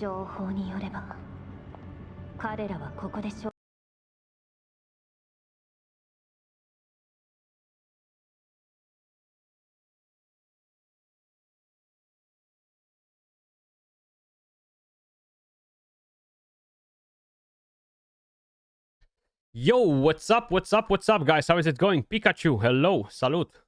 情報によれば、彼らはここでYo, what's up, guys? How is it going? Pikachu, hello, salute.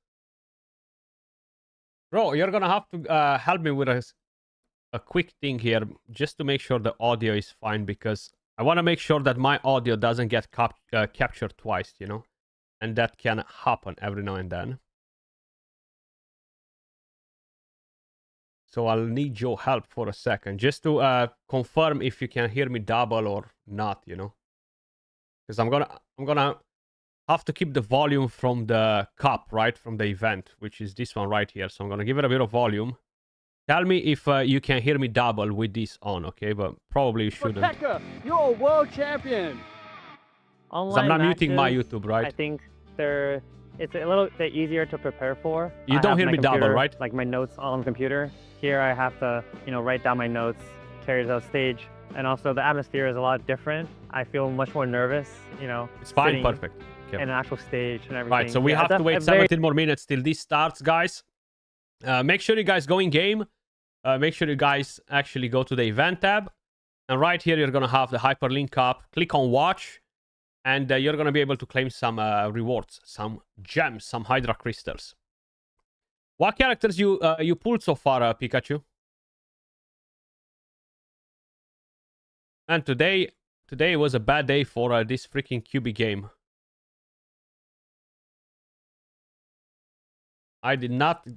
Bro, you're gonna have to help me with a quick thing here, just to make sure the audio is fine, because I want to make sure that my audio doesn't get captured twice, you know? And that can happen every now and then. So I'll need your help for a second, just to confirm if you can hear me double or not, you know? Because I'm gonna have to keep the volume from the cup, right? From the event, which is this one right here. So I'm gonna give it a bit of volume. Tell me if you can hear me double with this on, okay? But probably you shouldn't. Pekka, you're a world champion! Because I'm not muting my YouTube, right? I think it's a little bit easier to prepare for. You don't hear me double, right? Like my notes on the computer. Here I have to, write down my notes, carry it out stage. And also the atmosphere is a lot different. I feel much more nervous, It's fine, perfect. Okay. In an actual stage and everything. Right, so we have to wait 17 more minutes till this starts, guys. Make sure you guys go in game. Make sure you guys actually go to the event tab. And right here, you're going to have the hyperlink up. Click on watch. And you're going to be able to claim some rewards, some gems, some Hydra crystals. What characters you pulled so far, Pikachu? And today was a bad day for this freaking QB game. I did not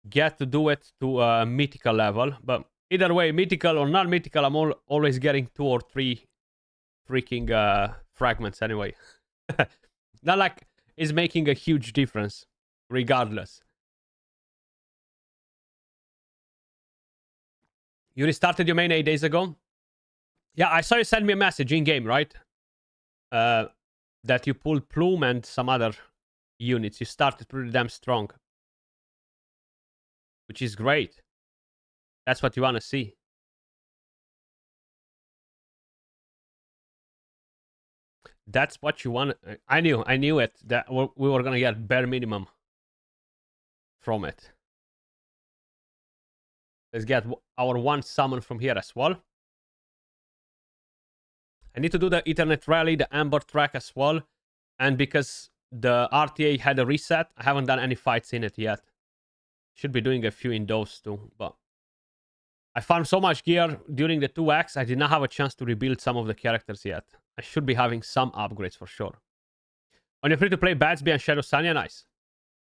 get to do it to a mythical level, but either way, mythical or not mythical, I'm always getting 2 or 3 freaking fragments anyway. Not like it's making a huge difference, regardless. You restarted your main 8 days ago? Yeah, I saw you send me a message in-game, right? That you pulled Plume and some other units. You started pretty damn strong. Which is great. That's what you want to see. That's what you want. I knew it. That we were going to get bare minimum from it. Let's get our one summon from here as well. I need to do the Ethernet Rally, the Amber track as well. And because the RTA had a reset, I haven't done any fights in it yet. Should be doing a few in those too. But I farmed so much gear during the 2x, I did not have a chance to rebuild some of the characters yet. I should be having some upgrades for sure. On your free-to-play, Batsby and Shadow Sanya, nice.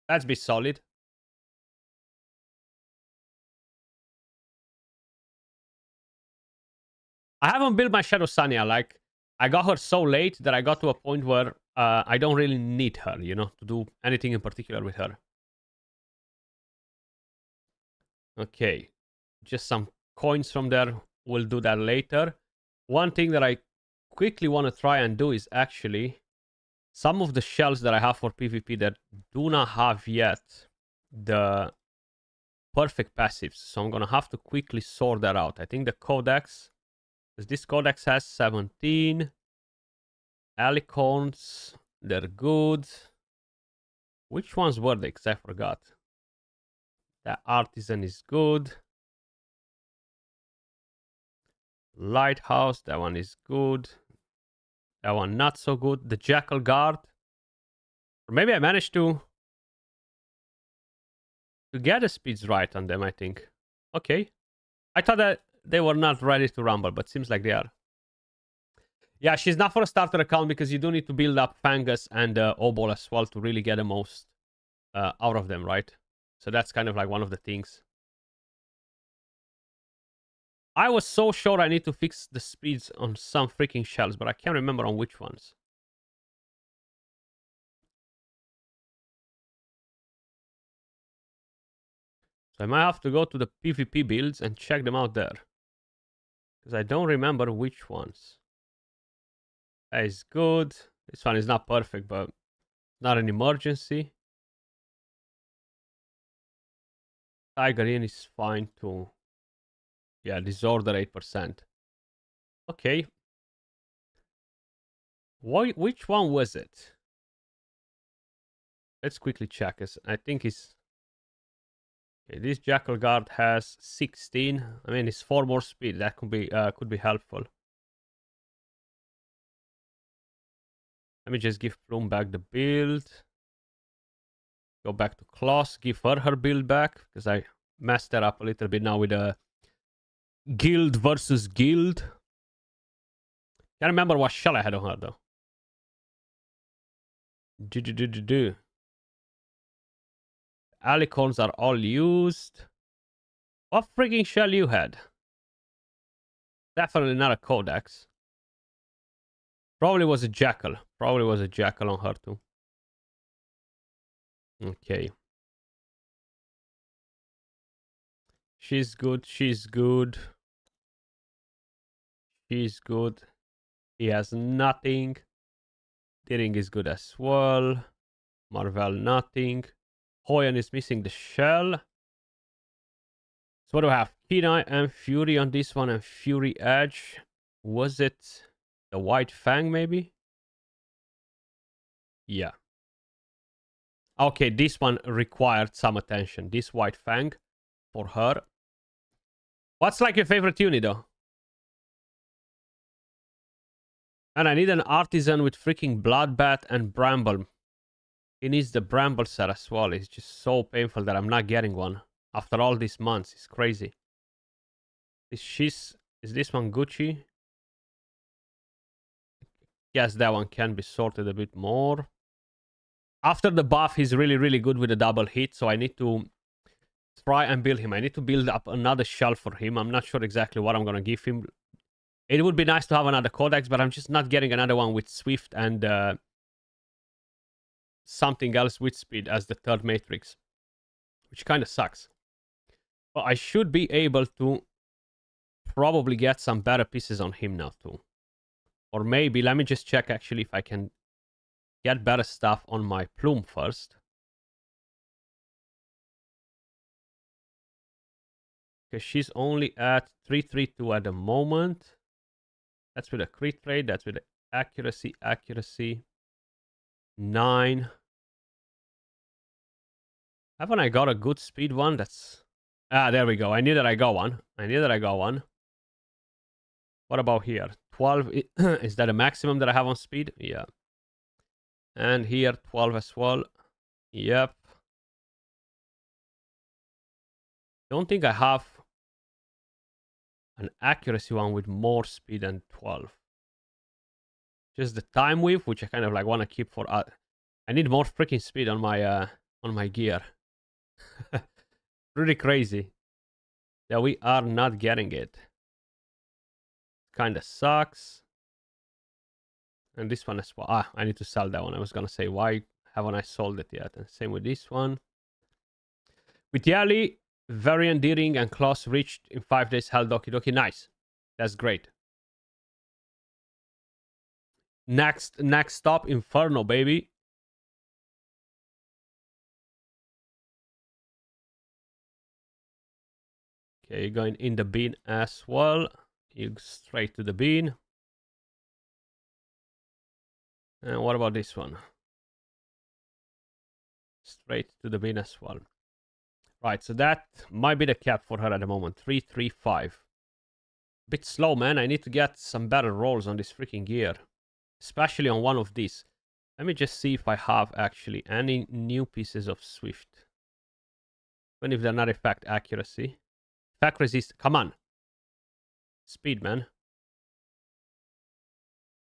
Batsby solid. I haven't built my Shadow Sanya, like, I got her so late that I got to a point where I don't really need her, to do anything in particular with her. Okay, just some coins from there. We'll do that later. One thing that I quickly want to try and do is actually some of the shells that I have for PvP that do not have yet the perfect passives. So I'm going to have to quickly sort that out. I think the codex... This codex has 17 alicorns. They're good. Which ones were they? Because I forgot. The artisan is good. Lighthouse, that one is good. That one not so good. The jackal guard. Or maybe I managed to get the speeds right on them, I think. Okay. I thought that they were not ready to rumble, but seems like they are. Yeah, she's not for a starter account because you do need to build up Fangus and Obol as well to really get the most out of them, right? So that's kind of like one of the things. I was so sure I need to fix the speeds on some freaking shells, but I can't remember on which ones. So I might have to go to the PvP builds and check them out there. Because I don't remember which ones. That is good. This one is not perfect, but not an emergency. Tiger in is fine too. Yeah, disorder 8%. Okay. Which one was it? Let's quickly check. I think it's... Okay, this Jackal Guard has 16. I mean, it's 4 more speed. That could be helpful. Let me just give Plume back the build. Go back to Kloss. Give her build back. Because I messed that up a little bit now with a guild versus guild. Can't remember what shell I had on her though. Alicorns are all used. What freaking shell you had? Definitely not a Codex. Probably was a Jackal. Probably was a Jackal on her too. Okay. She's good. She's good. She's good. He has nothing. Deering is good as well. Marvel nothing. Hoyan is missing the shell. So what do I have? Kenai and Fury on this one and Fury Edge. Was it the White Fang maybe? Yeah. Okay, this one required some attention. This White Fang for her. What's like your favorite unit though? And I need an artisan with freaking Bloodbath and Bramble. He needs the Bramble set as well. It's just so painful that I'm not getting one. After all these months, it's crazy. Is this one Gucci? Yes, that one can be sorted a bit more. After the buff, he's really, really good with a double hit. So I need to try and build him. I need to build up another shell for him. I'm not sure exactly what I'm going to give him. It would be nice to have another Codex, but I'm just not getting another one with Swift and something else with Speed as the third Matrix. Which kind of sucks. But I should be able to probably get some better pieces on him now too. Or maybe, let me just check actually if I can get better stuff on my Plume first. Because she's only at 332 at the moment. That's with a crit rate. That's with accuracy. 9. Haven't I got a good speed one? That's... Ah, there we go. I knew that I got one. What about here? 12. Is that a maximum that I have on speed? Yeah. And here, 12 as well. Yep. Don't think I have an accuracy one with more speed than 12. Just the time whip, which I kind of like want to keep for... I need more freaking speed on my gear. Pretty crazy that we are not getting it. Kind of sucks. And this one as well. Ah, I need to sell that one. I was going to say, why haven't I sold it yet? And same with this one. With Yali, very endearing and Kloss reached in 5 days. Hell, Doki Doki. Nice. That's great. Next stop, Inferno, baby. Okay, going in the bin as well. You straight to the bin. And what about this one? Straight to the bin as well. Right, so that might be the cap for her at the moment. 335. Bit slow, man. I need to get some better rolls on this freaking gear. Especially on one of these. Let me just see if I have actually any new pieces of Swift. Even if they're not effect accuracy. Effect resist. Come on. Speed, man.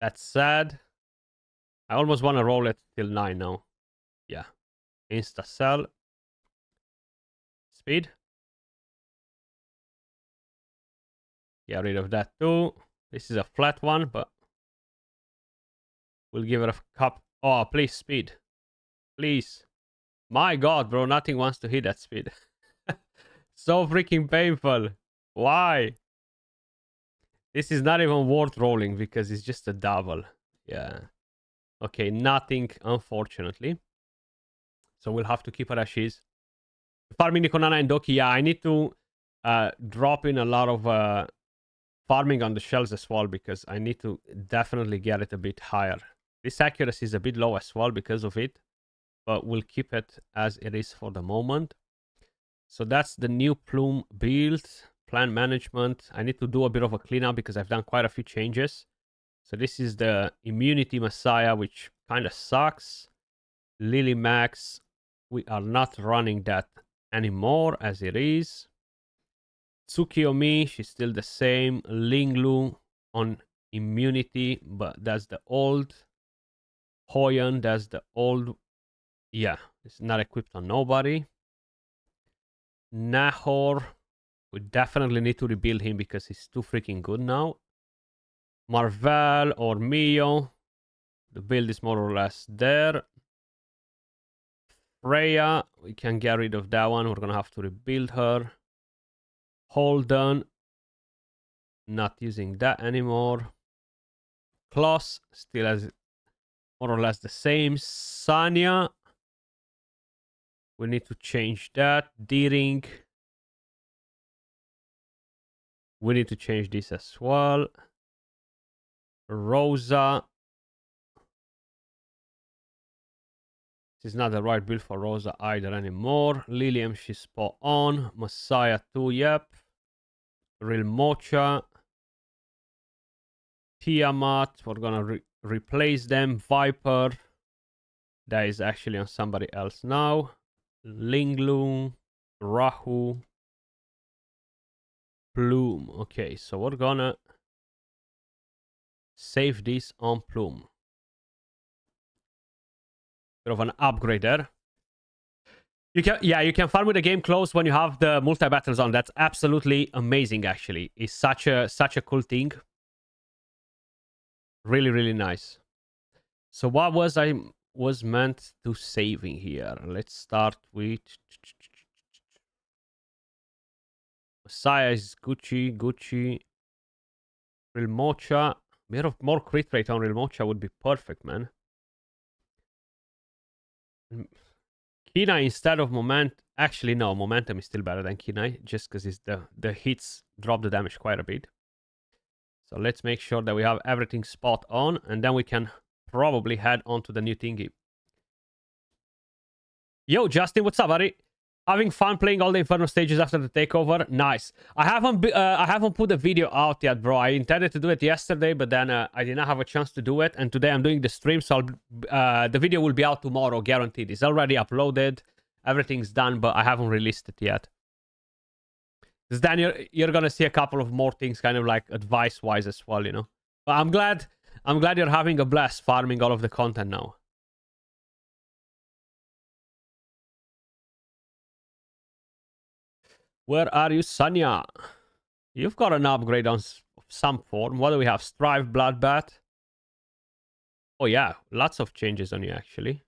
That's sad. I almost want to roll it till 9 now. Yeah. Insta sell. Speed. Get rid of that too. This is a flat one, but we'll give it a cup. Oh, please, speed. Please. My God, bro. Nothing wants to hit that speed. So freaking painful. Why? This is not even worth rolling because it's just a double. Yeah. Okay, nothing, unfortunately. So we'll have to keep her as she is. Farming Nikonana and Doki. Yeah, I need to drop in a lot of farming on the shells as well, because I need to definitely get it a bit higher. This accuracy is a bit low as well because of it, but we'll keep it as it is for the moment. So that's the new plume build. Plant management. I need to do a bit of a cleanup because I've done quite a few changes. So this is the immunity messiah, which kind of sucks. Lily Max, we are not running that anymore as it is. Tsukiyomi, she's still the same. Linglu on immunity, but that's the old. Hoyan, that's the old. Yeah, it's not equipped on nobody. Nahor, we definitely need to rebuild him because he's too freaking good now. Marvel or Mio, the build is more or less there. Freya, we can get rid of that one. We're gonna have to rebuild her. Holden, not using that anymore. Kloss, still has more or less the same. Sanya, we need to change that. Deering, we need to change this as well. Rosa, this is not the right build for Rosa either anymore. Lilium, she's spot on. Messiah 2, yep. Real Mocha. Tiamat, we're gonna replace them. Viper, that is actually on somebody else now. Linglu, Rahu, Plume. Okay, so we're gonna save this on Plume. Bit of an upgrade there. You can farm with the game close when you have the multi battles on. That's absolutely amazing. Actually, it's such a cool thing. Really, really nice. So what was I meant to saving here? Let's start with Messiah is Gucci. Real Mocha. More crit rate on Real Mocha would be perfect, man. Kina instead of actually no, momentum is still better than Kina, just because the hits drop the damage quite a bit. So let's make sure that we have everything spot on, and then we can probably head on to the new thingy. Yo, Justin, what's up, buddy? Having fun playing all the Inferno stages after the takeover? Nice. I haven't put the video out yet, bro. I intended to do it yesterday, but then I did not have a chance to do it. And today I'm doing the stream, so the video will be out tomorrow, guaranteed. It's already uploaded. Everything's done, but I haven't released it yet. Because then you're gonna see a couple of more things, kind of like advice-wise as well, you know. But I'm glad you're having a blast farming all of the content now. Where are you, Sanya? You've got an upgrade on some form. What do we have? Strive, Bloodbath. Oh yeah, lots of changes on you actually.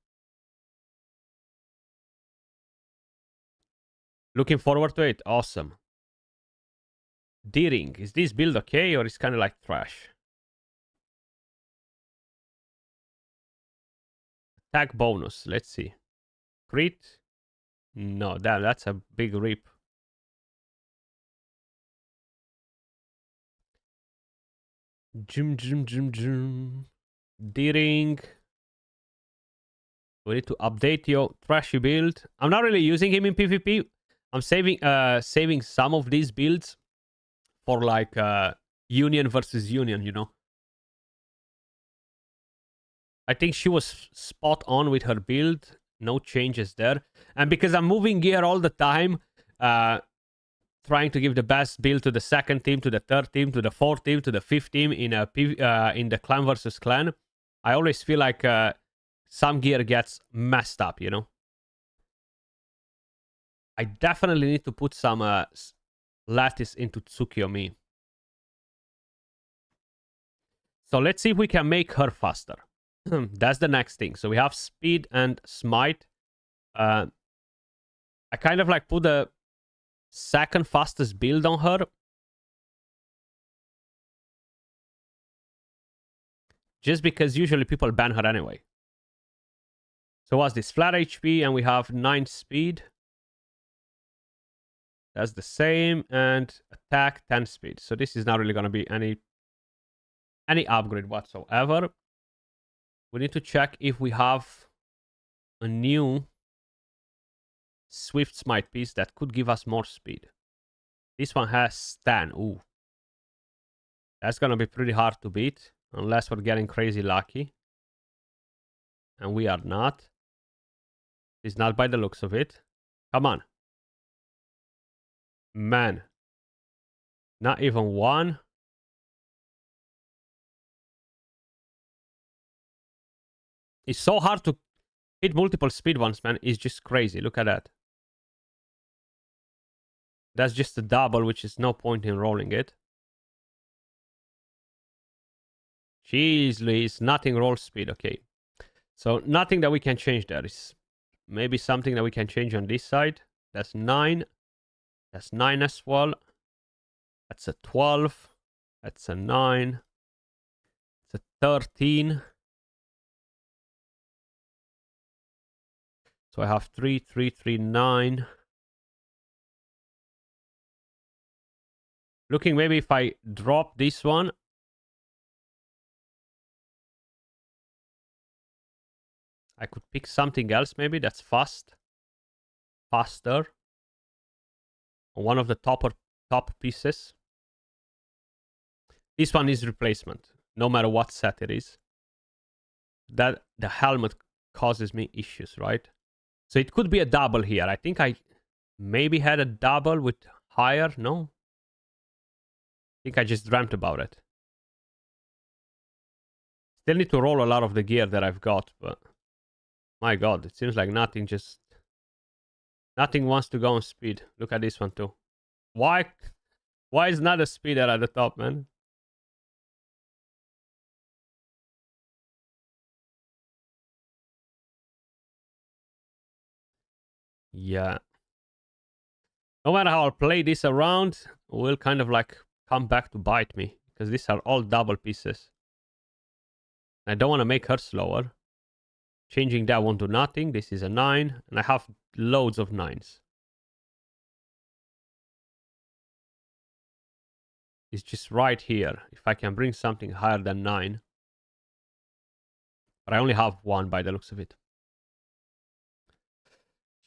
Looking forward to it. Awesome. Deering. Is this build okay or is kind of like trash? Attack bonus. Let's see. Crit. No, that's a big rip. Deering. We need to update your trashy build. I'm not really using him in PvP. I'm saving some of these builds for like Union versus Union, you know. I think she was spot on with her build. No changes there. And because I'm moving gear all the time, trying to give the best build to the second team, to the third team, to the fourth team, to the fifth team in the clan versus clan, I always feel like some gear gets messed up, you know. I definitely need to put some lattice into Tsukiyomi. So let's see if we can make her faster. That's the next thing. So we have speed and smite. I kind of like put the second fastest build on her. Just because usually people ban her anyway. So what's this? Flat HP and we have 9 speed. That's the same. And attack 10 speed. So this is not really going to be any upgrade whatsoever. We need to check if we have a new Swift Smite piece that could give us more speed. This one has 10. Ooh. That's going to be pretty hard to beat. Unless we're getting crazy lucky. And we are not. It's not by the looks of it. Come on. Man. Not even one. It's so hard to hit multiple speed ones, man. It's just crazy. Look at that. That's just a double, which is no point in rolling it. Jeez Louise, nothing roll speed. Okay. So nothing that we can change there. Is maybe something that we can change on this side. That's 9. That's 9 as well. That's a 12. That's a 9. It's a 13. So I have 3, 3, 3, 9. Looking maybe if I drop this one. I could pick something else maybe that's faster. One of the top pieces. This one is replacement, no matter what set it is. That the helmet causes me issues, right? So it could be a double here. I think I maybe had a double with higher. No? I think I just dreamt about it. Still need to roll a lot of the gear that I've got, but my god, it seems like nothing wants to go on speed. Look at this one too. Why is not a speeder at the top, man? Yeah. No matter how I'll play this around, it will kind of like come back to bite me. Because these are all double pieces. I don't want to make her slower. Changing that won't do nothing. This is a 9. And I have loads of 9s. It's just right here. If I can bring something higher than 9. But I only have 1 by the looks of it.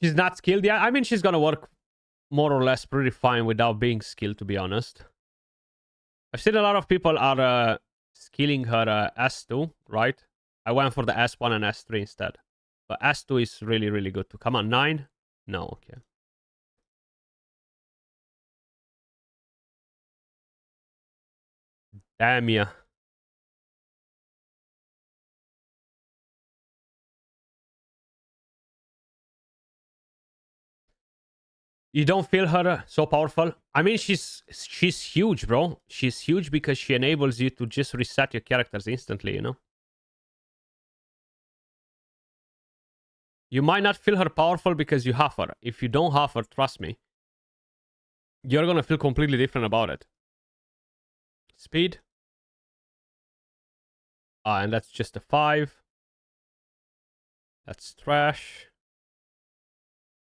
She's not skilled yet. I mean, she's going to work more or less pretty fine without being skilled, to be honest. I've seen a lot of people are skilling her S2, right? I went for the S1 and S3 instead. But S2 is really, really good too. Come on, 9? No, okay. Damn ya. You don't feel her so powerful? I mean, she's huge, bro. She's huge because she enables you to just reset your characters instantly, you know? You might not feel her powerful because you have her. If you don't have her, trust me, you're gonna feel completely different about it. Speed. And that's just a 5. That's trash.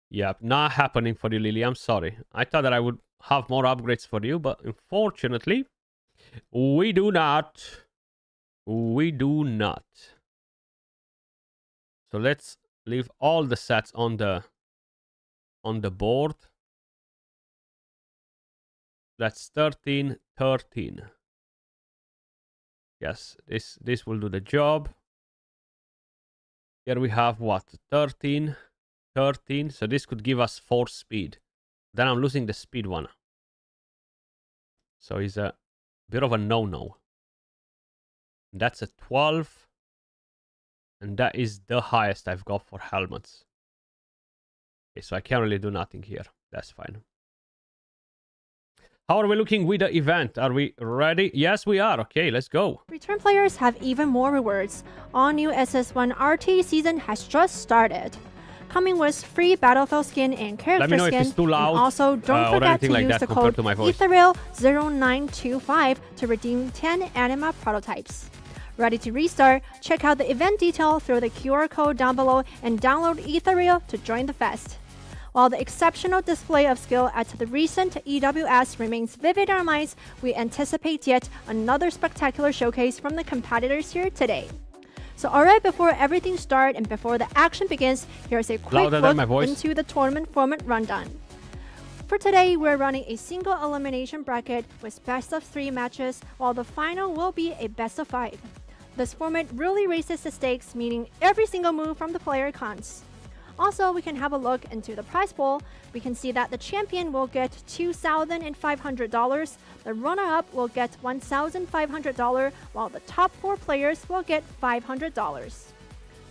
Yep, not happening for you, Lily. I'm sorry. I thought that I would have more upgrades for you, but unfortunately, we do not. We do not. So let's leave all the sets on the board. That's 13, 13. Yes, this will do the job. Here we have what? 13, 13. So this could give us 4 speed. Then I'm losing the speed one. So it's a bit of a no-no. That's a 12. And that is the highest I've got for helmets. Okay, so I can't really do nothing here. That's fine. How are we looking with the event? Are we ready? Yes, we are. Okay, let's go. Return players have even more rewards. All new SS1 RTA season has just started. Coming with free battlefield skin and character skin. If it's too loud, and also don't forget to use the code Etheria0925 to redeem 10 anima prototypes. Ready to restart? Check out the event detail through the QR code down below and download Etheria to join the fest. While the exceptional display of skill at the recent EWS remains vivid in our minds, we anticipate yet another spectacular showcase from the competitors here today. So alright, before everything starts and before the action begins, here's a quick look into the tournament format rundown. For today, we're running a single elimination bracket with best of 3 matches, while the final will be a best of 5. This format really raises the stakes, meaning every single move from the player counts. Also, we can have a look into the prize pool. We can see that the champion will get $2,500, the runner-up will get $1,500, while the top 4 players will get $500.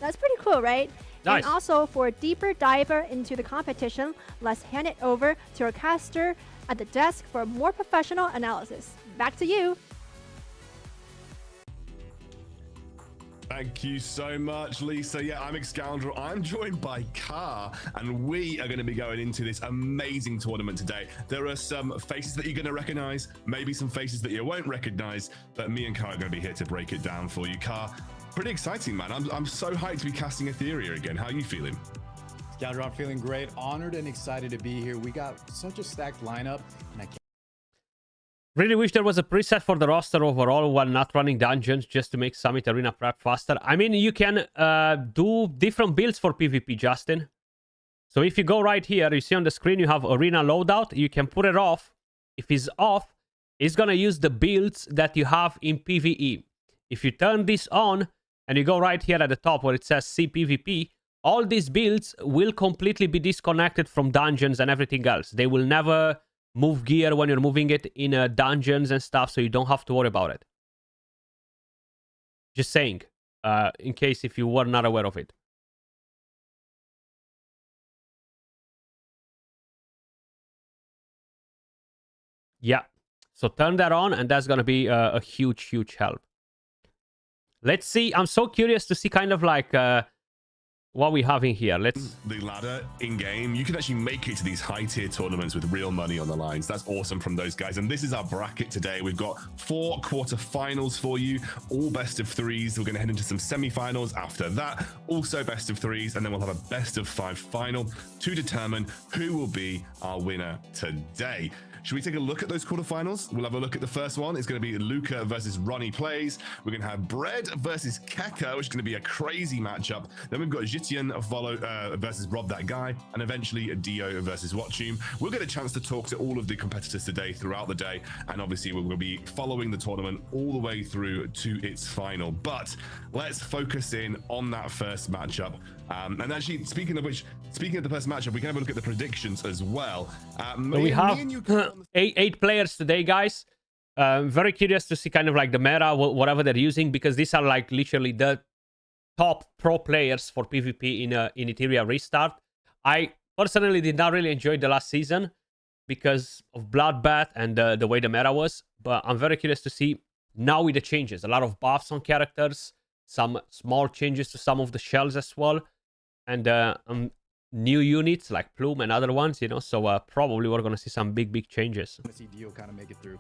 That's pretty cool, right? Nice. And also, for a deeper dive into the competition, let's hand it over to our caster at the desk for a more professional analysis. Back to you. Thank you so much, Lisa. Yeah, I'm Excoundrel. I'm joined by Car, and we are going to be going into this amazing tournament today. There are some faces that you're going to recognize, maybe some faces that you won't recognize, but me and Car are going to be here to break it down for you. Car, pretty exciting, man. I'm so hyped to be casting Etheria again. How are you feeling? Excoundrel, I'm feeling great. Honored and excited to be here. We got such a stacked lineup, and I can't. Really wish there was a preset for the roster overall while not running dungeons just to make Summit Arena prep faster. I mean, you can do different builds for PvP, Justin. So if you go right here, you see on the screen you have Arena Loadout. You can put it off. If it's off, it's going to use the builds that you have in PvE. If you turn this on and you go right here at the top where it says See PvP, all these builds will completely be disconnected from dungeons and everything else. They will never move gear when you're moving it in dungeons and stuff, so you don't have to worry about it. Just saying, in case if you were not aware of it. Yeah, so turn that on, and that's going to be a huge, huge help. Let's see. I'm so curious to see kind of like what we have in here. Let's... The ladder in-game, you can actually make it to these high-tier tournaments with real money on the lines. That's awesome from those guys. And this is our bracket today. We've got 4 quarterfinals for you, all best of 3s. We're going to head into some semi-finals after that, also best of 3s, and then we'll have a best of 5 final to determine who will be our winner today. Should we take a look at those quarterfinals? We'll have a look at the first one. It's going to be Luca versus Ronnie Plays. We're going to have Bread versus Keka, which is going to be a crazy matchup. Then we've got Jitian versus Rob That Guy, and eventually Dio versus Watchum. We'll get a chance to talk to all of the competitors today throughout the day, and obviously we'll be following the tournament all the way through to its final. But let's focus in on that first matchup. And actually, speaking of the first matchup, we can have a look at the predictions as well. So we have 8 players today, guys. Very curious to see kind of like the meta, whatever they're using, because these are like literally the top pro players for PvP in Etheria Restart. I personally did not really enjoy the last season because of Bloodbath and the way the meta was, but I'm very curious to see now with the changes. A lot of buffs on characters, some small changes to some of the shells as well, and new units like Plume and other ones, you know, so probably we're going to see some big changes. I see Dio kind of make it through.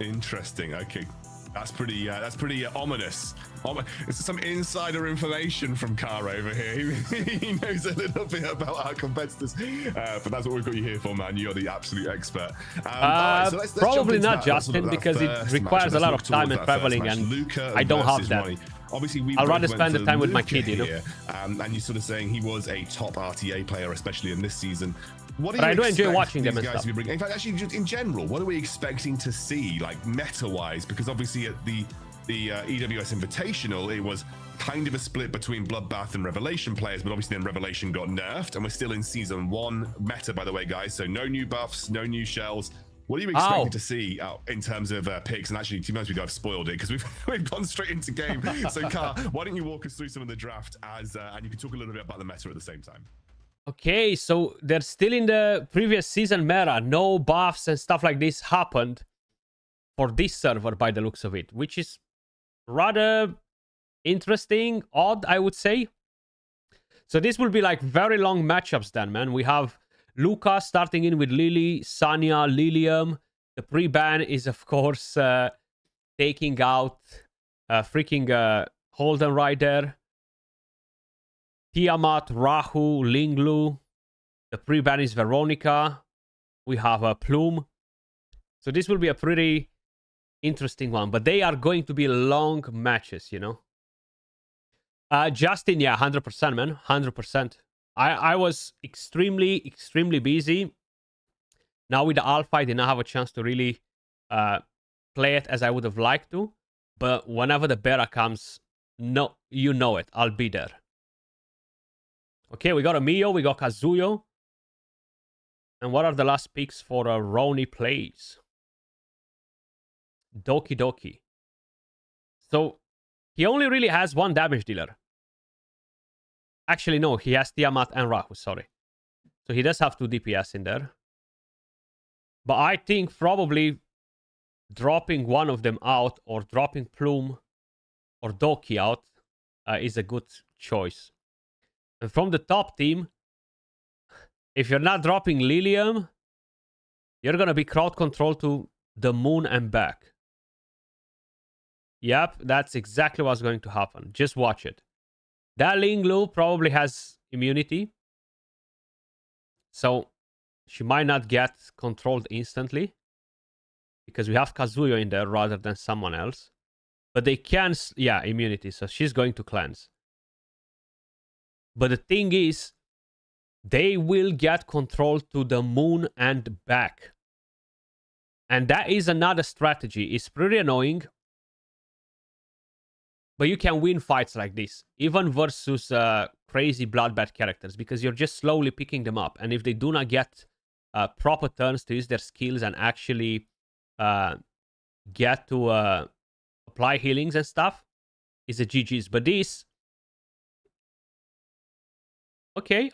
Interesting. Okay, that's pretty ominous. It's some insider information from Car over here. He knows a little bit about our competitors, but that's what we've got you here for, man. You're the absolute expert. Right, so let's probably not Justin, because it requires a lot of time and traveling, and I don't have that. Ronnie. Obviously, I'd rather spend the time with my kid, you know. And you're sort of saying he was a top RTA player, especially in this season. What but I do enjoy watching them and stuff. In fact, actually, just in general, what are we expecting to see, like meta-wise? Because obviously at the EWS Invitational, it was kind of a split between Bloodbath and Revelation players, but obviously then Revelation got nerfed, and we're still in Season 1 meta, by the way, guys. So no new buffs, no new shells. What are you expecting to see in terms of picks? And actually, to be honest with you, I've spoiled it because we've gone straight into game. So, Car, why don't you walk us through some of the draft and you can talk a little bit about the meta at the same time. Okay, so they're still in the previous season meta. No buffs and stuff like this happened for this server by the looks of it, which is rather interesting, odd, I would say. So this will be like very long matchups then, man. We have Luca starting in with Lily, Sanya, Lilium. The pre-ban is, of course, taking out freaking Holden right there. Tiamat, Rahu, Linglu. The pre-ban is Veronica. We have a Plume. So this will be a pretty interesting one. But they are going to be long matches, you know. Justin, yeah, 100%, man. 100%. I was extremely, extremely busy. Now with the Alpha, I did not have a chance to really play it as I would have liked to. But whenever the beta comes, no, you know it. I'll be there. Okay, we got a Mio, we got Kazuyo. And what are the last picks for Roni plays? Doki Doki. So, he only really has one damage dealer. Actually, no, he has Tiamat and Rahu, sorry. So he does have 2 DPS in there. But I think probably dropping one of them out or dropping Plume or Doki out is a good choice. And from the top team, if you're not dropping Lilium, you're going to be crowd control to the moon and back. Yep, that's exactly what's going to happen. Just watch it. That Linglu probably has immunity. So she might not get controlled instantly. Because we have Kazuyo in there rather than someone else. But they can... Yeah, immunity. So she's going to cleanse. But the thing is, they will get control to the moon and back. And that is another strategy. It's pretty annoying. But you can win fights like this. Even versus crazy bloodbath characters. Because you're just slowly picking them up. And if they do not get proper turns to use their skills and actually get to apply healings and stuff, it's a GG's. But this... Okay.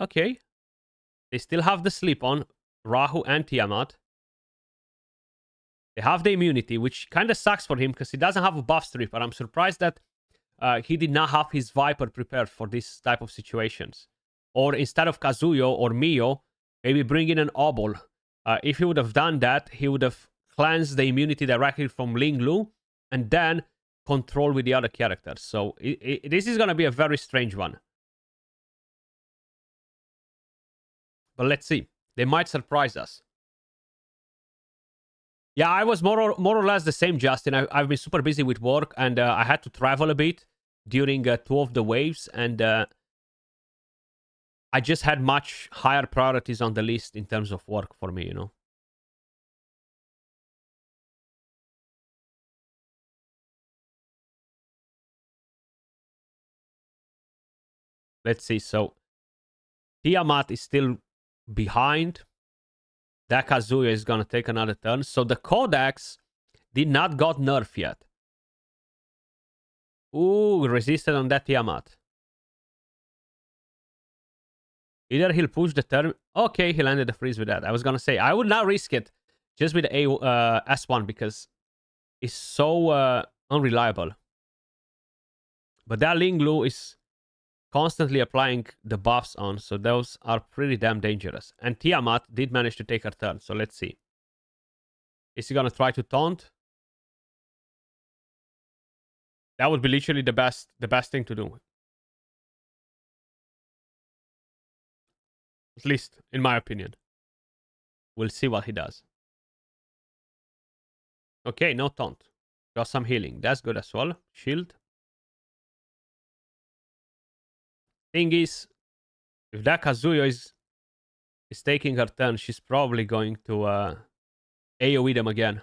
They still have the sleep on Rahu and Tiamat. They have the immunity, which kind of sucks for him because he doesn't have a buff strip. But I'm surprised that he did not have his Viper prepared for this type of situations. Or instead of Kazuyo or Mio, maybe bring in an Obol. If he would have done that, he would have cleansed the immunity directly from Linglu and then control with the other characters. So this is going to be a very strange one. But let's see. They might surprise us. Yeah, I was more or less the same, Justin. I've been super busy with work, and I had to travel a bit during 2 of the waves, and I just had much higher priorities on the list in terms of work for me, you know. Let's see. So, Tiamat is still behind. That Kazuya is going to take another turn. So the Codex did not got nerfed yet. Ooh, resisted on that Tiamat. Either he'll push the turn. Okay, he landed the freeze with that. I was going to say, I would not risk it just with S1 because it's so unreliable. But that Linglu is constantly applying the buffs on, so those are pretty damn dangerous. And Tiamat did manage to take her turn, so let's see. Is he gonna try to taunt? That would be literally the best thing to do. At least, in my opinion. We'll see what he does. Okay, no taunt. Got some healing. That's good as well. Shield. Thing is, if that Kazuyo is taking her turn, she's probably going to AoE them again.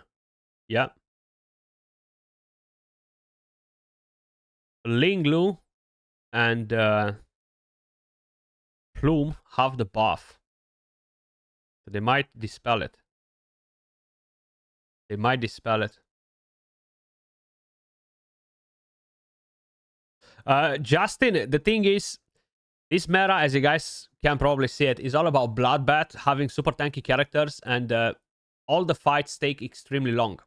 Yeah. Linglu and Plume have the buff. So they might dispel it. They might dispel it. Justin, the thing is, this meta, as you guys can probably see it, is all about bloodbath, having super tanky characters, and all the fights take extremely long.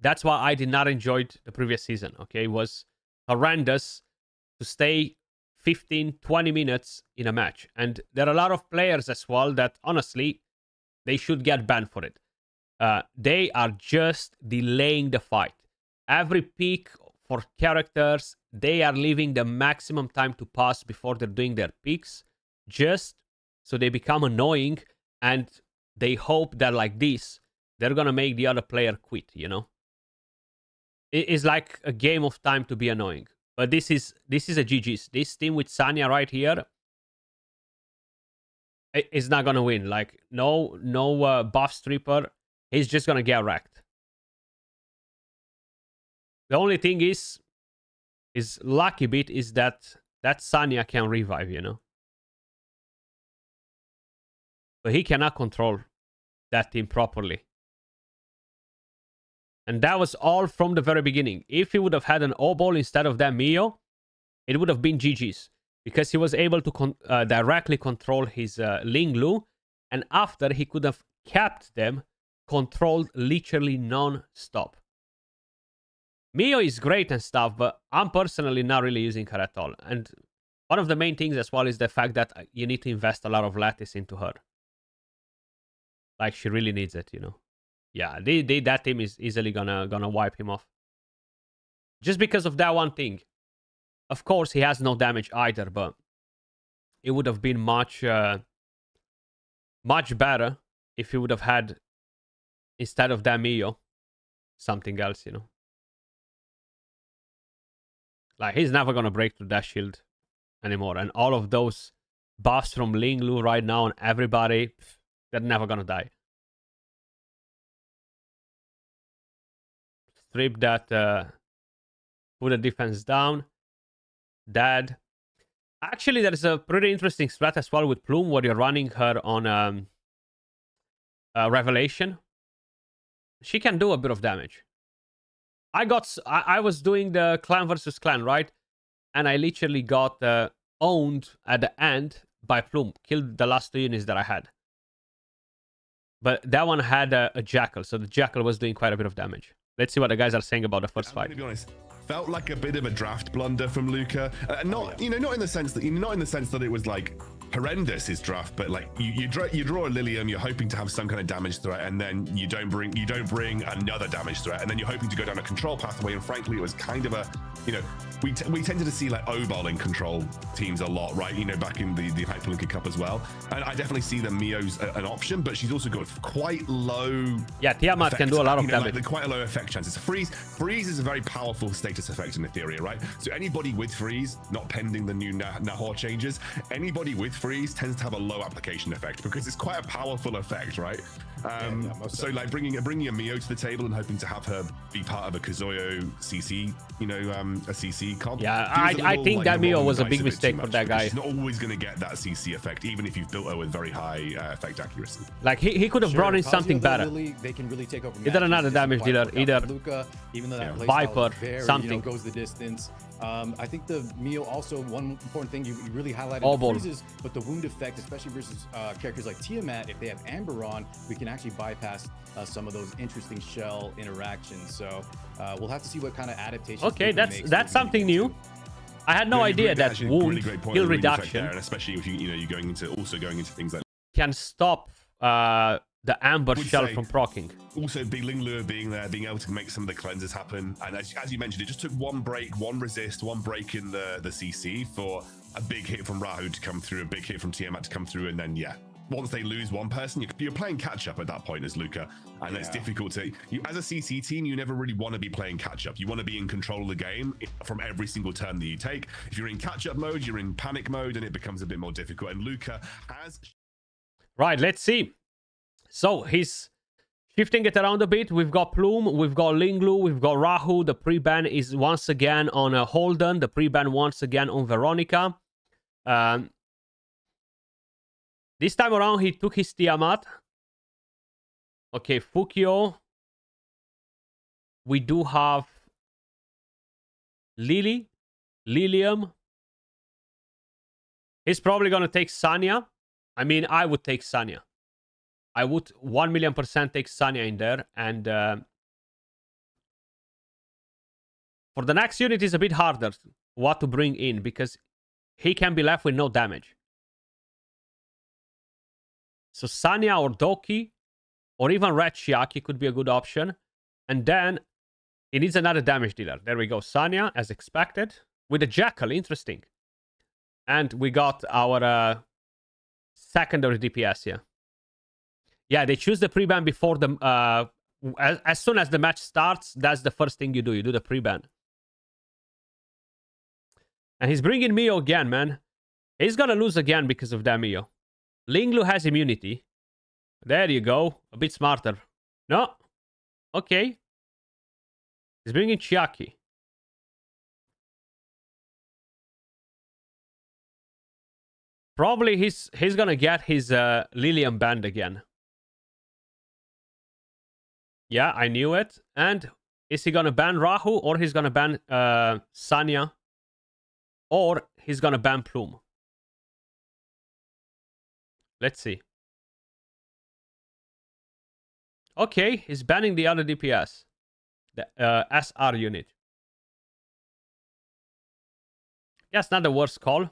That's why I did not enjoy the previous season, okay? It was horrendous to stay 15, 20 minutes in a match. And there are a lot of players as well that, honestly, they should get banned for it. They are just delaying the fight. Every peak for characters, they are leaving the maximum time to pass before they're doing their peaks, just so they become annoying, and they hope that like this, they're gonna make the other player quit, you know? It is like a game of time to be annoying. But this is a GG's. This team with Sanya right here is not gonna win. Like, no buff stripper. He's just gonna get wrecked. The only thing is lucky bit is that Sanya can revive, you know? But he cannot control that team properly. And that was all from the very beginning. If he would have had an O-ball instead of that Mio, it would have been GG's. Because he was able to directly control his Ling Lu. And after, he could have kept them controlled literally non-stop. Mio is great and stuff, but I'm personally not really using her at all. And one of the main things as well is the fact that you need to invest a lot of lattice into her. Like, she really needs it, you know. Yeah, that team is easily gonna wipe him off. Just because of that one thing. Of course, he has no damage either, but it would have been much better if he would have had, instead of that Mio, something else, you know. Like, he's never gonna break through that shield anymore. And all of those buffs from Ling Lu right now on everybody, they're never gonna die. Strip that, put the defense down. Dead. Actually, there's a pretty interesting strat as well with Plume where you're running her on Revelation. She can do a bit of damage. I was doing the clan versus clan, right? And I literally got owned at the end by Plume. Killed the last 2 units that I had. But that one had a Jackal, so the Jackal was doing quite a bit of damage. Let's see what the guys are saying about the first fight. To be honest, felt like a bit of a draft blunder from Luca. Not in the sense that it was like horrendous, his draft, but like you draw a Lilium, you're hoping to have some kind of damage threat, and then you don't bring another damage threat, and then you're hoping to go down a control pathway. And frankly, it was kind of a, we tended to see like O-ball in control teams a lot, right? Back in the Hyperlinker Cup as well. And I definitely see that Mio's an option, but she's also got quite low. Yeah, Tiamat can do a lot of damage. Like quite a low effect chances. Freeze is a very powerful status effect in Etheria, right? So anybody with freeze, not pending the new Nahor changes, anybody with freeze tends to have a low application effect because it's quite a powerful effect, right? So like bringing a Mio to the table and hoping to have her be part of a Kazuyo CC, a CC comp. Yeah, I think that Mio was a big mistake for that guy. She's not always going to get that CC effect, even if you've built her with very high effect accuracy. Like he could have brought in something better. They can really take over. Either another damage dealer, either Luca, even though that Viper, very, something goes the distance. I think the Mio also, one important thing you really highlighted O-ball. the freezes, but the wound effect, especially versus characters like Tiamat, if they have Amber on, we can actually bypass some of those interesting shell interactions. So we'll have to see what kind of adaptations. Okay, that's something new. I had no idea that wound heal reduction, and especially if you're going into things like can stop the Amber shell from proccing. Also, Big Ling Lu being there, being able to make some of the cleanses happen. And as you mentioned, it just took one break, one resist, one break in the CC for a big hit from Rahu to come through, a big hit from Tiamat to come through, and then, yeah. Once they lose one person, you're playing catch-up at that point as Luca, and it's difficult to... as a CC team, you never really want to be playing catch-up. You want to be in control of the game from every single turn that you take. If you're in catch-up mode, you're in panic mode, and it becomes a bit more difficult. And Luca has... Right, let's see. So, he's shifting it around a bit. We've got Plume, we've got Ling Lu, we've got Rahu. The pre-ban is once again on Holden. The pre-ban once again on Veronica. This time around, he took his Tiamat. Okay, Fukyo. We do have Lilium. He's probably going to take Sanya. I mean, I would take Sanya. I would 1,000,000% take Sanya in there. And for the next unit, it's a bit harder what to bring in because he can be left with no damage. So Sanya or Doki or even Red Shiaki could be a good option. And then he needs another damage dealer. There we go. Sanya, as expected, with a Jackal. Interesting. And we got our Secondary DPS, yeah. Yeah, they choose the pre-ban before the... as soon as the match starts, that's the first thing you do. You do the pre-ban. And he's bringing Mio again, man. He's gonna lose again because of that Mio. Linglu has immunity. There you go. A bit smarter. No. Okay. He's bringing Chiaki. Probably he's gonna get his Lilium banned again. Yeah, I knew it. And is he gonna ban Rahu, or he's gonna ban Sanya, or he's gonna ban Plume? Let's see. Okay, he's banning the other DPS. The SR unit. Yeah, it's not the worst call.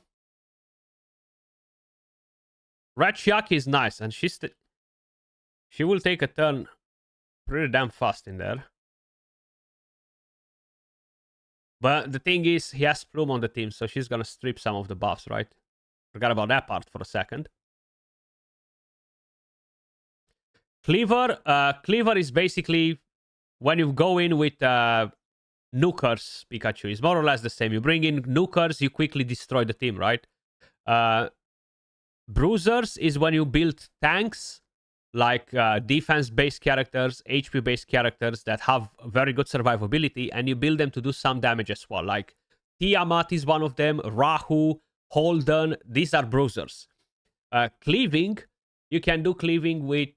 Red Chiaki is nice, and she will take a turn pretty damn fast in there. But the thing is, he has Plume on the team, so she's gonna strip some of the buffs, right? Forgot about that part for a second. Cleaver is basically when you go in with Nukers Pikachu. It's more or less the same. You bring in Nukers, you quickly destroy the team, right? Bruisers is when you build tanks, like defense-based characters, HP-based characters that have very good survivability, and you build them to do some damage as well. Like Tiamat is one of them, Rahu, Holden, these are bruisers. Cleaving, you can do cleaving with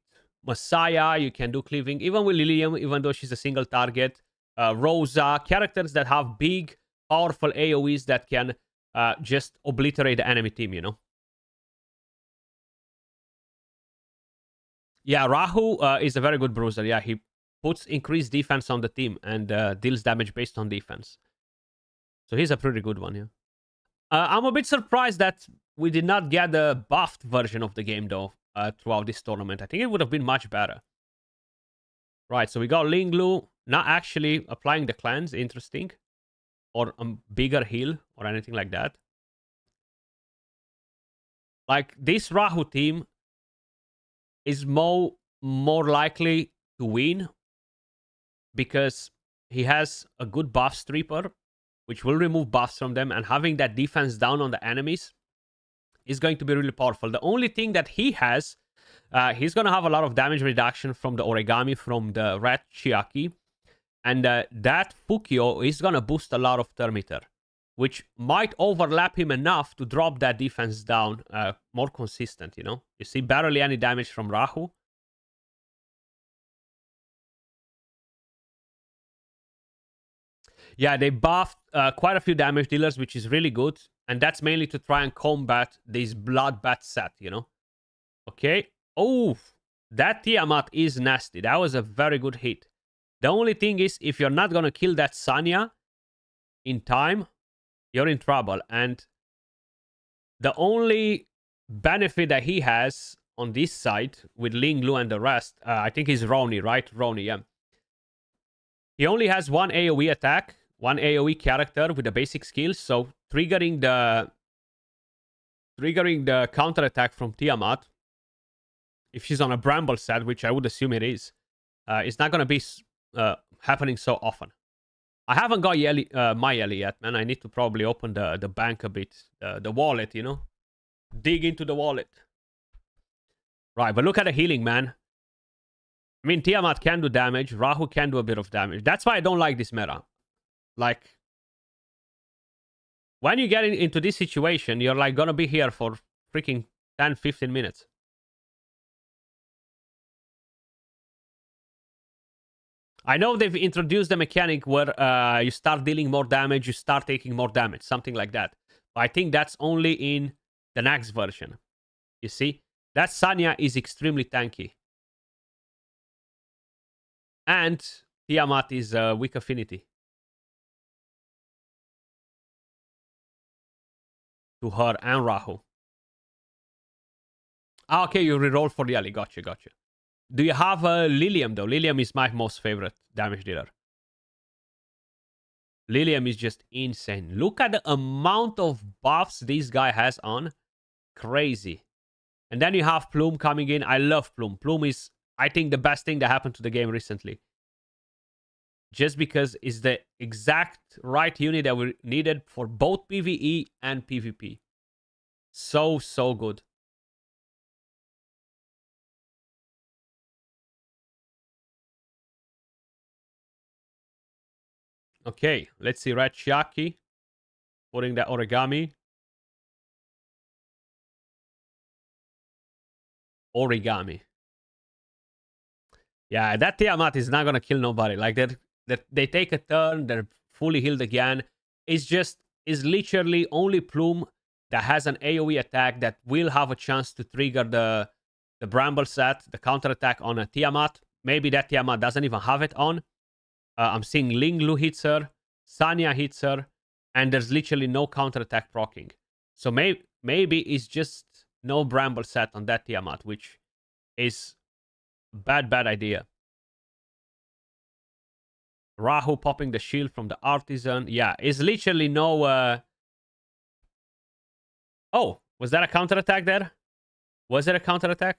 Messiah, you can do cleaving even with Lilium, even though she's a single target. Rosa, characters that have big, powerful AoEs that can just obliterate the enemy team, you know? Yeah, Rahu is a very good bruiser. Yeah, he puts increased defense on the team and deals damage based on defense. So he's a pretty good one, yeah. I'm a bit surprised that we did not get the buffed version of the game, though, throughout this tournament. I think it would have been much better. Right, so we got Linglu not actually applying the cleanse. Interesting. Or a bigger heal or anything like that. Like, this Rahu team is more likely to win because he has a good buff stripper, which will remove buffs from them, and having that defense down on the enemies is going to be really powerful. The only thing that he has, he's going to have a lot of damage reduction from the origami, from the red Chiaki, and that Fukio is going to boost a lot of Termiter, which might overlap him enough to drop that defense down more consistent, you know? You see barely any damage from Rahu. Yeah, they buffed quite a few damage dealers, which is really good. And that's mainly to try and combat this Bloodbath set, you know? Okay. Oh, that Tiamat is nasty. That was a very good hit. The only thing is, if you're not going to kill that Sanya in time, you're in trouble. And the only benefit that he has on this side with Linglu and the rest, I think is Roni, right? Roni, yeah. He only has one AoE attack, one AoE character with the basic skills, so triggering the counter attack from Tiamat, if she's on a Bramble set, which I would assume it is, it's not going to be happening so often. I haven't got my Yelly yet, man. I need to probably open the bank a bit, the wallet, you know? Dig into the wallet. Right, but look at the healing, man. I mean, Tiamat can do damage. Rahu can do a bit of damage. That's why I don't like this meta. Like, when you get into this situation, you're like gonna be here for freaking 10, 15 minutes. I know they've introduced the mechanic where you start dealing more damage, you start taking more damage, something like that. But I think that's only in the next version. You see? That Sanya is extremely tanky. And Tiamat is weak affinity to her and Rahu. Ah, okay, you reroll for Yali. Gotcha. Do you have Lilium, though? Lilium is my most favorite damage dealer. Lilium is just insane. Look at the amount of buffs this guy has on. Crazy. And then you have Plume coming in. I love Plume. Plume is, I think, the best thing that happened to the game recently. Just because it's the exact right unit that we needed for both PvE and PvP. So, so good. Okay, let's see. Red Chiaki putting that origami. Origami. Yeah, that Tiamat is not gonna kill nobody. Like they take a turn, they're fully healed again. It's literally only Plume that has an AoE attack that will have a chance to trigger the Bramble set, the counter attack on a Tiamat. Maybe that Tiamat doesn't even have it on. I'm seeing Linglu hits her, Sanya hits her, and there's literally no counter attack proccing. So maybe it's just no Bramble set on that Tiamat, which is bad idea. Rahu popping the shield from the Artisan. Yeah, it's literally no... Oh, was that a counterattack there? Was it a counterattack?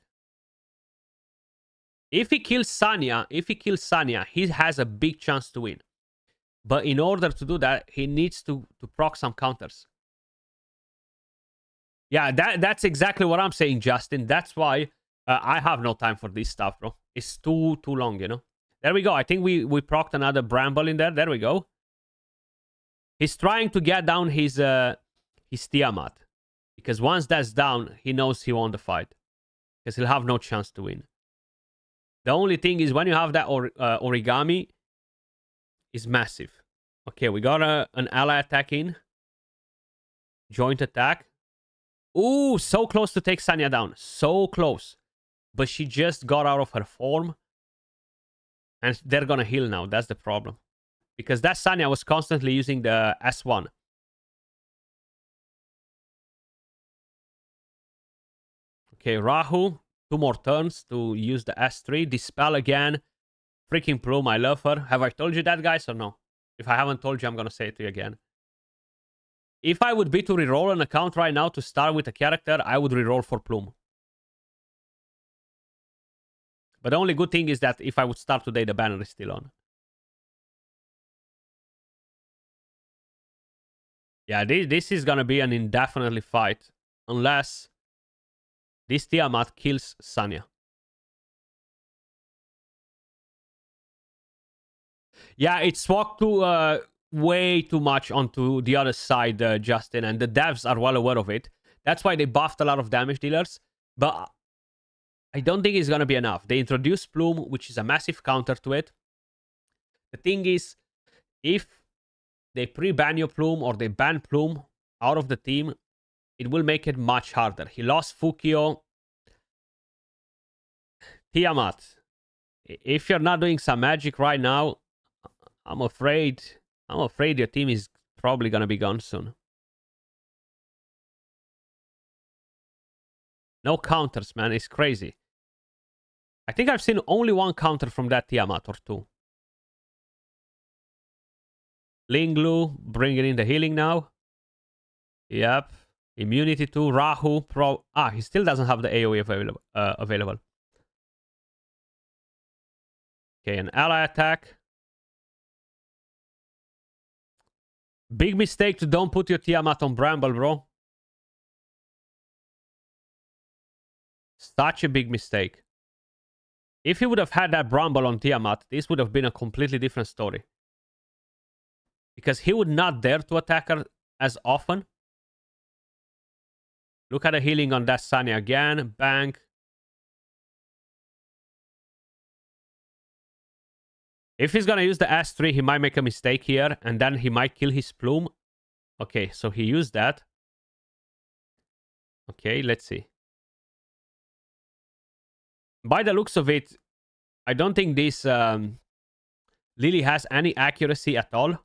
If he kills Sanya, he has a big chance to win. But in order to do that, he needs to proc some counters. Yeah, that's exactly what I'm saying, Justin. That's why I have no time for this stuff, bro. It's too long, you know? There we go. I think we procced another Bramble in there. There we go. He's trying to get down his Tiamat. Because once that's down, he knows he won the fight. Because he'll have no chance to win. The only thing is when you have that origami, is massive. Okay, we got an ally attack in. Joint attack. Ooh, so close to take Sanya down. So close. But she just got out of her form. And they're gonna heal now. That's the problem. Because that Sanya was constantly using the S1. Okay, Rahu. 2 more turns to use the S3. Dispel again. Freaking Plume, I love her. Have I told you that, guys, or no? If I haven't told you, I'm gonna say it to you again. If I would be to reroll an account right now to start with a character, I would reroll for Plume. But the only good thing is that if I would start today, the banner is still on. Yeah, this is gonna be an indefinitely fight. Unless this Tiamat kills Sanya. Yeah, it swapped to way too much onto the other side, Justin, and the devs are well aware of it. That's why they buffed a lot of damage dealers. But I don't think it's going to be enough. They introduced Plume, which is a massive counter to it. The thing is, if they pre-ban your Plume or they ban Plume out of the team, it will make it much harder. He lost Fukio. Tiamat. If you're not doing some magic right now, I'm afraid your team is probably going to be gone soon. No counters, man. It's crazy. I think I've seen only 1 counter from that Tiamat or 2. Linglu bringing in the healing now. Yep. Immunity to Rahu. He still doesn't have the AoE available. Okay, an ally attack. Big mistake to don't put your Tiamat on Bramble, bro. Such a big mistake. If he would have had that Bramble on Tiamat, this would have been a completely different story. Because he would not dare to attack her as often. Look at the healing on that Sanya again. Bang. If he's gonna use the S3, he might make a mistake here, and then he might kill his Plume. Okay, so he used that. Okay, let's see. By the looks of it, I don't think this Lily has any accuracy at all.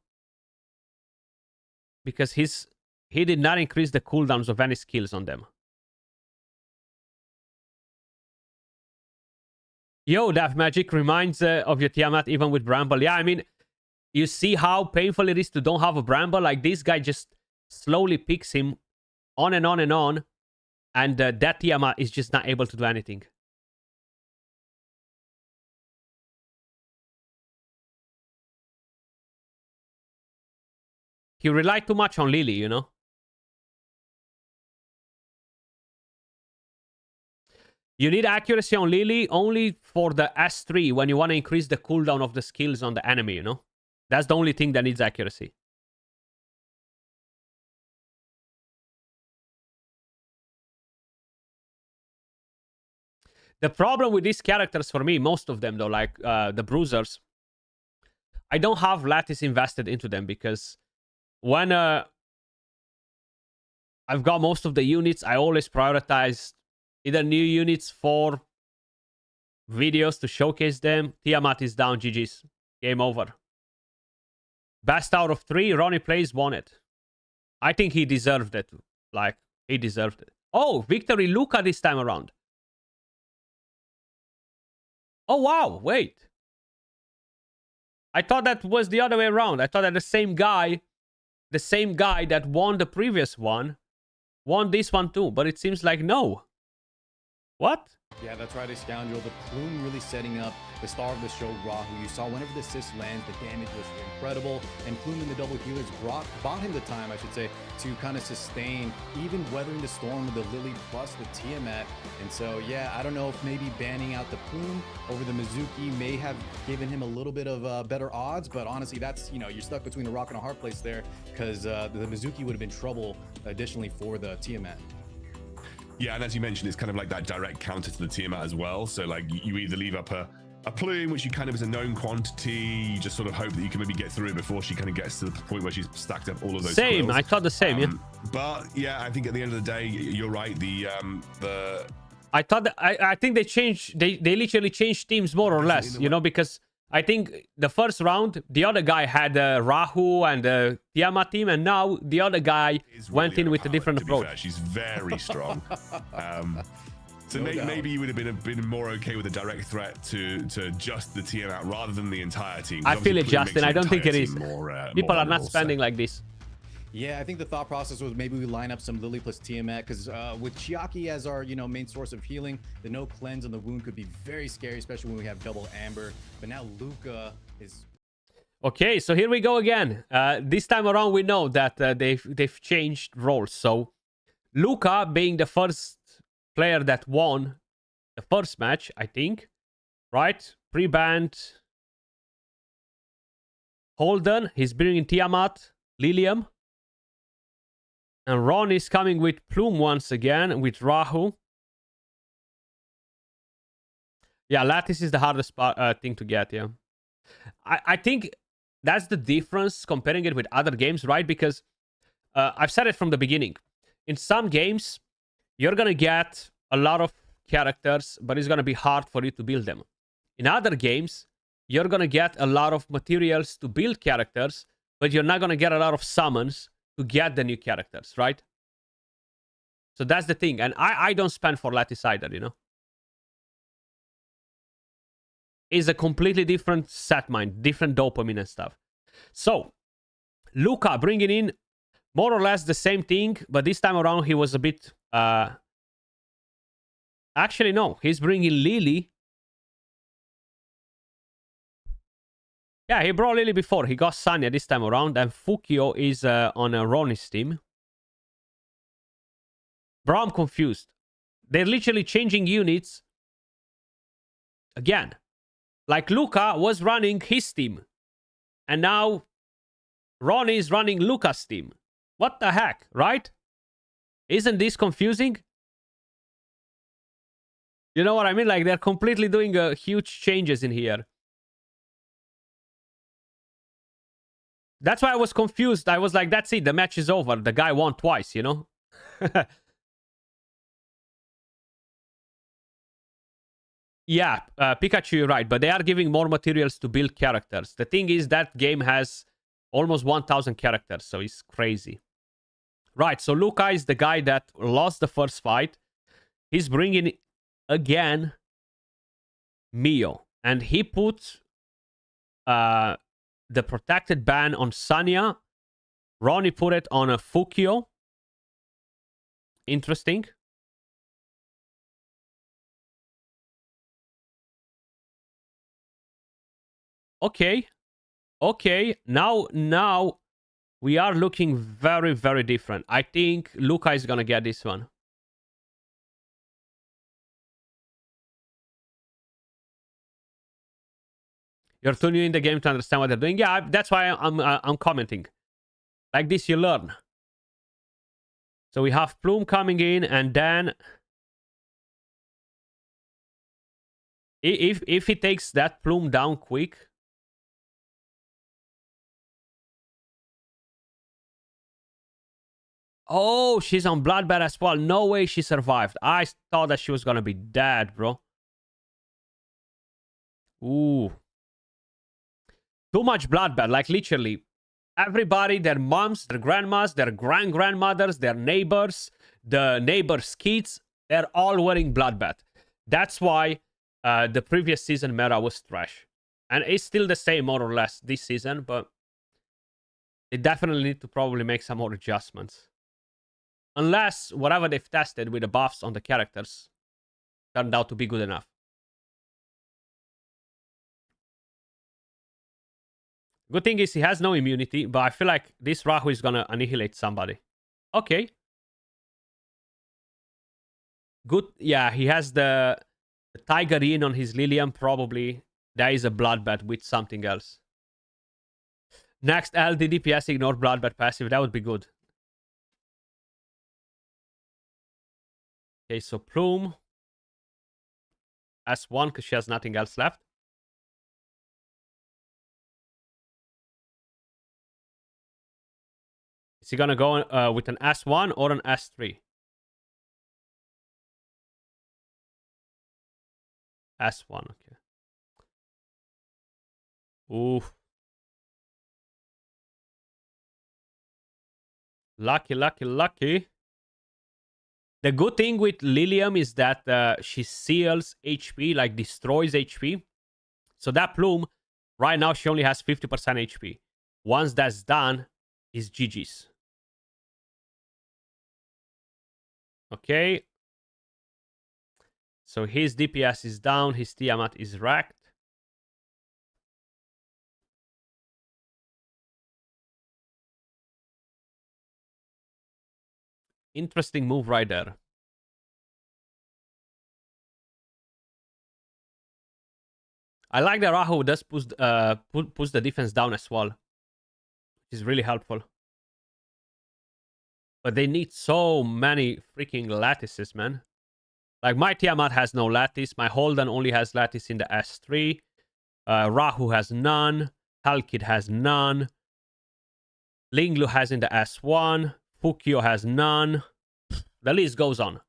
Because he did not increase the cooldowns of any skills on them. Yo, Daft Magic reminds of your Tiamat even with Bramble. Yeah, I mean, you see how painful it is to don't have a Bramble? Like, this guy just slowly picks him on and on and on. And that Tiamat is just not able to do anything. He relied too much on Lily, you know? You need accuracy on Lily only for the S3 when you want to increase the cooldown of the skills on the enemy, you know? That's the only thing that needs accuracy. The problem with these characters for me, most of them though, like the Bruisers, I don't have Lattice invested into them because when I've got most of the units, I always prioritize either new units for videos to showcase them. Tiamat is down, GG's. Game over. Best out of 3, Ronnie Plays won it. I think he deserved it. Like, he deserved it. Oh, victory Luca this time around. Oh, wow, wait. I thought that was the other way around. I thought that the same guy that won the previous one, won this one too. But it seems like no. What? Yeah, that's right, a scoundrel. The Plume really setting up the star of the show, Rahu. You saw whenever the assist lands, the damage was incredible. And Plume and the double healers bought him the time, I should say, to kind of sustain, even weathering the storm with the Lily plus the Tiamat. And so, yeah, I don't know if maybe banning out the Plume over the Mizuki may have given him a little bit of better odds. But honestly, that's, you know, you're stuck between a rock and a hard place there because the Mizuki would have been trouble additionally for the Tiamat. Yeah, and as you mentioned, it's kind of like that direct counter to the Tiamat as well. So like you either leave up a Plume, which you kind of is a known quantity, you just sort of hope that you can maybe get through it before she kind of gets to the point where she's stacked up all of those Same, quills. I thought the same, yeah. But yeah, I think at the end of the day, you're right. I thought that I think they changed, they literally changed teams more or less, you know, because I think the first round, the other guy had Rahu and the Tiamat team, and now the other guy went in with a different approach. Fair, she's very strong. So maybe you would have been more okay with a direct threat to just the Tiamat rather than the entire team. I feel it, Justin. I don't think it is. People are not spending like this. Yeah, I think the thought process was maybe we line up some Lily plus Tiamat because with Chiaki as our main source of healing, the no cleanse on the wound could be very scary, especially when we have double Amber. But now Luca is. Okay, so here we go again. This time around, we know that they've changed roles. So Luca being the first player that won the first match, I think, right? Pre-banned Holden. He's bringing Tiamat, Lilium. And Ron is coming with Plume once again, with Rahu. Yeah, Lattice is the hardest thing to get, yeah. I think that's the difference comparing it with other games, right? Because I've said it from the beginning. In some games, you're going to get a lot of characters, but it's going to be hard for you to build them. In other games, you're going to get a lot of materials to build characters, but you're not going to get a lot of summons to get the new characters, right? So that's the thing. And I don't spend for Lattice either, you know? It's a completely different set mind, different dopamine and stuff. So, Luca bringing in more or less the same thing, but this time around he was a bit... Actually, no. He's bringing Lily. Yeah, he brought Lily before. He got Sanya this time around, and Fukio is on Ronnie's team. Bro, I'm confused. They're literally changing units again. Like Luca was running his team, and now Ronnie is running Luca's team. What the heck, right? Isn't this confusing? You know what I mean? Like, they're completely doing huge changes in here. That's why I was confused. I was like, that's it. The match is over. The guy won twice, you know? Yeah, Pikachu, you're right. But they are giving more materials to build characters. The thing is, that game has almost 1,000 characters. So it's crazy. Right, so Luca is the guy that lost the first fight. He's bringing, again, Mio. And he put... the protected ban on Sanya. Ronnie put it on a Fukio. Interesting. Okay. Okay. Now we are looking very, very different. I think Luca is gonna get this one. You're too new in the game to understand what they're doing. Yeah, that's why I'm commenting. Like this, you learn. So we have Plume coming in, and then if he takes that Plume down quick. Oh, she's on Bloodbath as well. No way she survived. I thought that she was gonna be dead, bro. Ooh. Too much Bloodbath, like literally. Everybody, their moms, their grandmas, their grandmothers, their neighbors, the neighbors' kids, they're all wearing Bloodbath. That's why the previous season meta was trash. And it's still the same, more or less, this season, but they definitely need to probably make some more adjustments. Unless whatever they've tested with the buffs on the characters turned out to be good enough. Good thing is he has no immunity, but I feel like this Rahu is gonna annihilate somebody. Okay. Good. Yeah, he has the Tiger in on his Lilium, probably. There is a Bloodbath with something else. Next, LD DPS ignore Bloodbath passive. That would be good. Okay, so Plume. S1 because she has nothing else left. Is he gonna go with an S1 or an S3? S1, okay. Oof. Lucky, lucky, lucky. The good thing with Lilium is that she seals HP, like destroys HP. So that Plume, right now, she only has 50% HP. Once that's done, is GG's. Okay. So his DPS is down, his Tiamat is wrecked. Interesting move right there. I like that Rahu does push the defense down as well. Which is really helpful. But they need so many freaking lattices, man. Like my Tiamat has no lattice. My Holden only has lattice in the S3. Rahu has none. Talkid has none. Linglu has in the S1. Fukio has none. The list goes on.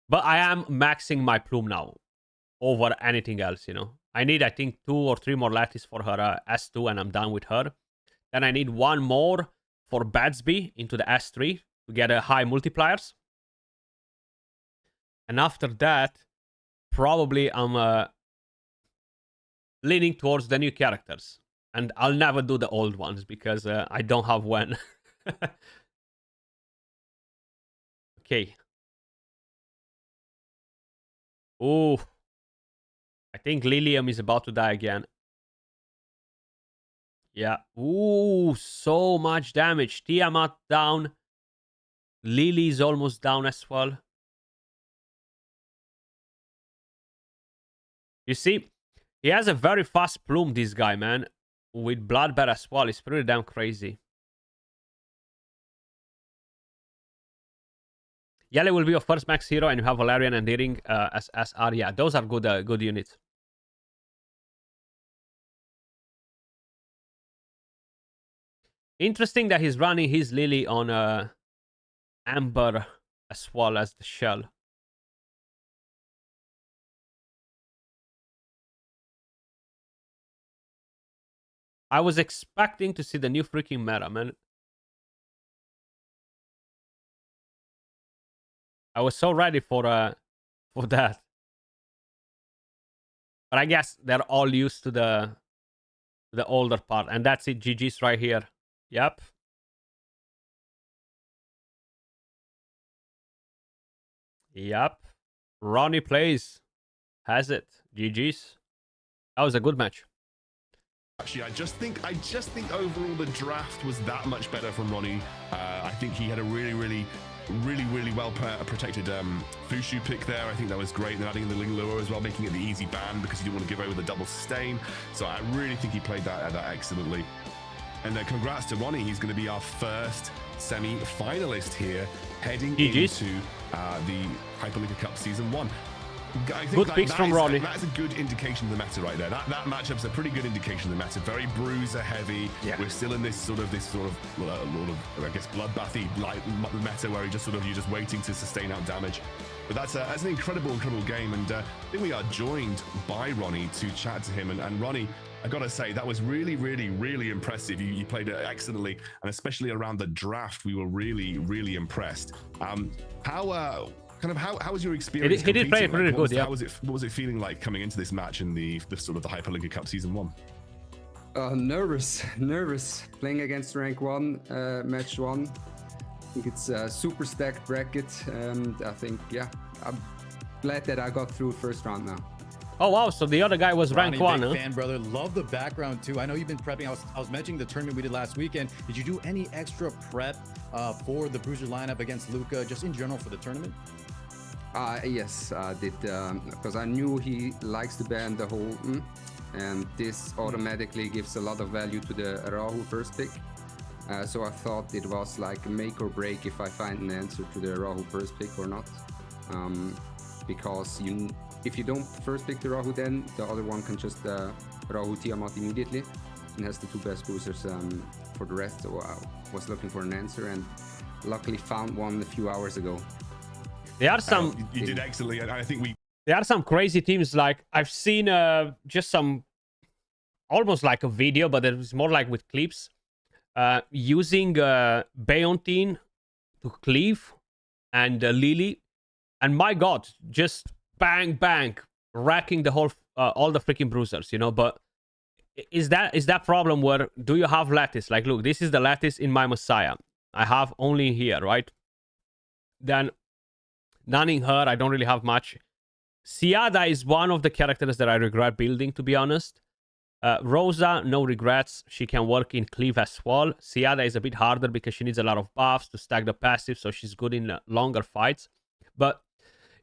But I am maxing my Plume now over anything else, you know. I need, I think, 2 or 3 more lattice for her S2 and I'm done with her. Then I need 1 more for Badsby into the S3 to get a high multipliers. And after that, probably I'm leaning towards the new characters. And I'll never do the old ones because I don't have when. Okay. Ooh. I think Lilium is about to die again. Yeah. Ooh, so much damage. Tiamat down. Lily is almost down as well. You see, he has a very fast Plume, this guy, man. With Bloodbath as well. It's pretty damn crazy. Yale will be your first max hero, and you have Valerian and Deering as SR. Yeah, those are good units. Interesting that he's running his Lily on Amber as well as the Shell. I was expecting to see the new freaking meta, man. I was so ready for that. But I guess they're all used to the older part. And that's it. GG's right here. Yep. Yep. Ronnie plays. Has it. GG's. That was a good match. Actually, I just think overall the draft was that much better from Ronnie. I think he had a really well protected Fushu pick there. I think that was great. And adding in the Ling Lure as well, making it the easy ban because he didn't want to give over the double sustain. So I really think he played that excellently. And congrats to Ronnie. He's going to be our first semi-finalist here, heading into the Hyperlinker Cup Season 1. I think good picks from Ronnie. That's a good indication of the meta right there. That matchup's a pretty good indication of the meta. Very bruiser heavy. Yeah. We're still in this sort of I guess bloodbathy like meta where you're just waiting to sustain out damage. But that's an incredible game, and I think we are joined by Ronnie to chat to him. And Ronnie, I gotta say that was really impressive. You played it excellently, and especially around the draft, we were really impressed. How was your experience? He did play it really good. Yeah. What was it feeling like coming into this match in the sort of the Hyperlinker Cup Season 1? Nervous playing against rank 1, match 1. I think it's a super stacked bracket, and I think I'm glad that I got through first round now. Oh wow, so the other guy was rank 1, huh? Fan, brother. Love the background too. I know you've been prepping. I was mentioning the tournament we did last weekend. Did you do any extra prep for the Bruiser lineup against Luca, just in general for the tournament? Yes, I did, because I knew he likes to ban the whole and this automatically gives a lot of value to the Rahu first pick. So I thought it was like a make or break if I find an answer to the Rahu first pick or not. Because if you don't first pick the Rahu, then the other one can just Rahu Tiamat immediately and has the 2 best boosters for the rest. So I was looking for an answer and luckily found one a few hours ago. There are some. You did excellently. I think there are some crazy teams. Like I've seen just some, almost like a video, but it was more like with clips, using Beontine to cleave and Lily, and my God, just bang, racking the whole, all the freaking bruisers, you know. But is that problem where do you have lattice? Like, look, this is the lattice in my Messiah. I have only here, right? Then. None in her, I don't really have much. Siada is one of the characters that I regret building, to be honest. Rosa, no regrets. She can work in cleave as well. Siada is a bit harder because she needs a lot of buffs to stack the passive, so she's good in longer fights. But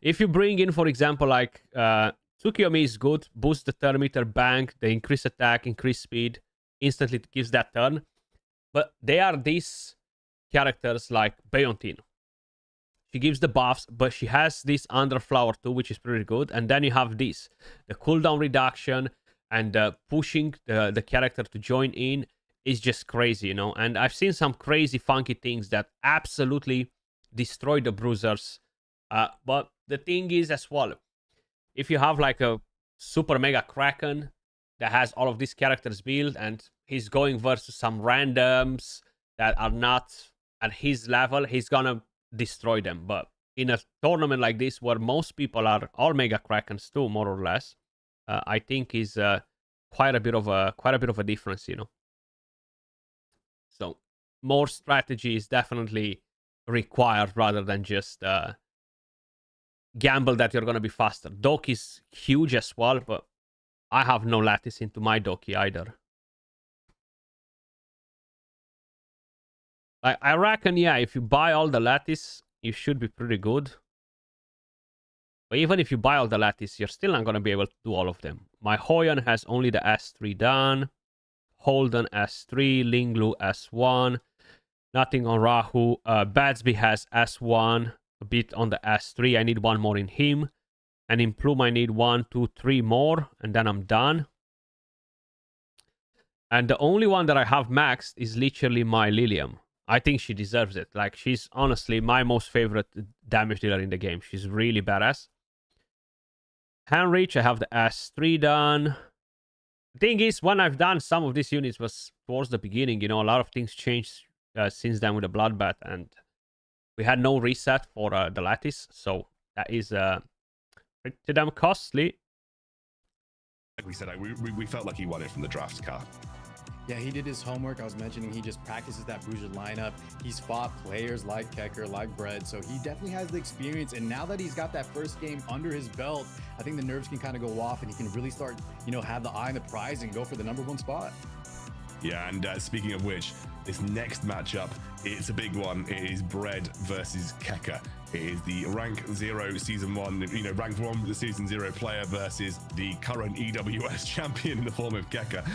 if you bring in, for example, like Tsukiyomi is good. Boost the turn meter, bang. They increase attack, increase speed. Instantly gives that turn. But they are these characters like Beontine. She gives the buffs, but she has this Underflower too, which is pretty good. And then you have this, the cooldown reduction and pushing the character to join in is just crazy, you know. And I've seen some crazy funky things that absolutely destroy the bruisers. But the thing is as well, if you have like a super mega Kraken that has all of these characters built and he's going versus some randoms that are not at his level, he's gonna destroy them. But in a tournament like this where most people are all mega Krakens too, more or less, I think is quite a bit of a difference, you know. So more strategy is definitely required rather than just gamble that you're going to be faster. Doki is huge as well, but I have no lattice into my Doki either. I reckon, yeah, if you buy all the lattice, you should be pretty good. But even if you buy all the lattice, you're still not going to be able to do all of them. My Hoyan has only the S3 done. Holden S3, Linglu S1. Nothing on Rahu. Badsby has S1, a bit on the S3. I need one more in him. And in Plume, I need 1, 2, 3 more. And then I'm done. And the only one that I have maxed is literally my Lilium. I think she deserves it. Like, she's honestly my most favorite damage dealer in the game. She's really badass. Henrich, I have the S3 done. The thing is, when I've done some of these units was towards the beginning, you know, a lot of things changed since then with the Bloodbath, and we had no reset for the lattice, so that is pretty damn costly. Like we said, we felt like he won it from the draft card. Yeah, he did his homework. I was mentioning he just practices that Bruiser lineup. He's fought players like Kecker, like Bread, so he definitely has the experience. And now that he's got that first game under his belt, I think the nerves can kind of go off and he can really start, you know, have the eye on the prize and go for the #1 spot. Yeah, and speaking of which, this next matchup, it's a big one. It is Bread versus Kecker. It is the rank 0 season 1, you know, rank 1 the season 0 player versus the current EWS champion in the form of Kecker.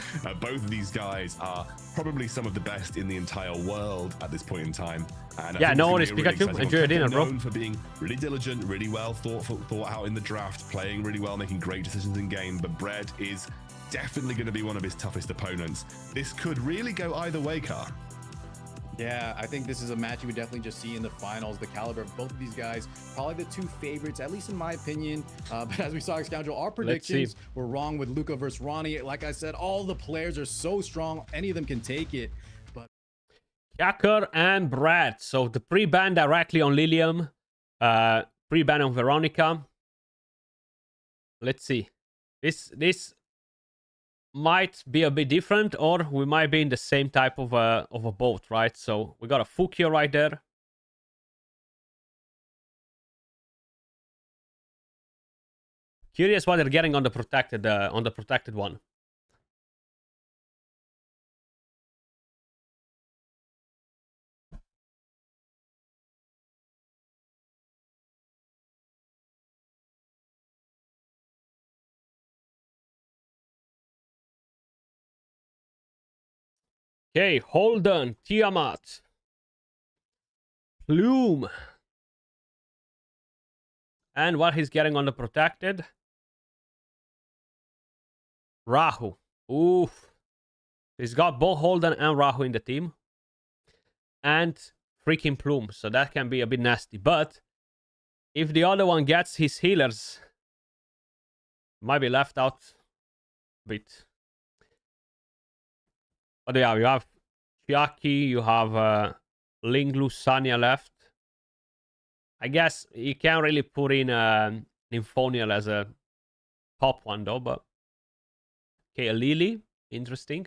Both of these guys are probably some of the best in the entire world at this point in time. And yeah, no worries, Pikachu. Enjoy your dinner, bro. Known for being really diligent, really well thought out in the draft, playing really well, making great decisions in game. But Bread is definitely going to be one of his toughest opponents. This could really go either way, Car. Yeah, I think this is a match you would definitely just see in the finals. The caliber of both of these guys, probably the two favorites, at least in my opinion. But as we saw, Scoundrel, our predictions were wrong with Luca versus Ronnie. Like I said, all the players are so strong. Any of them can take it. But Kecker and Brad. So the pre-ban directly on Lilium. Pre-ban on Veronica. Let's see. This might be a bit different, or we might be in the same type of a boat, right? So we got a Fukio right there. Curious what they're getting on the protected one. Okay, Holden, Tiamat, Plume. And what he's getting on the protected? Rahu. Oof. He's got both Holden and Rahu in the team. And freaking Plume. So that can be a bit nasty. But if the other one gets his healers, might be left out a bit. But yeah, you have Chiaki, you have Linglu, Sanya left. I guess you can't really put in Nymphonial as a top one though, but okay, a Lily, interesting.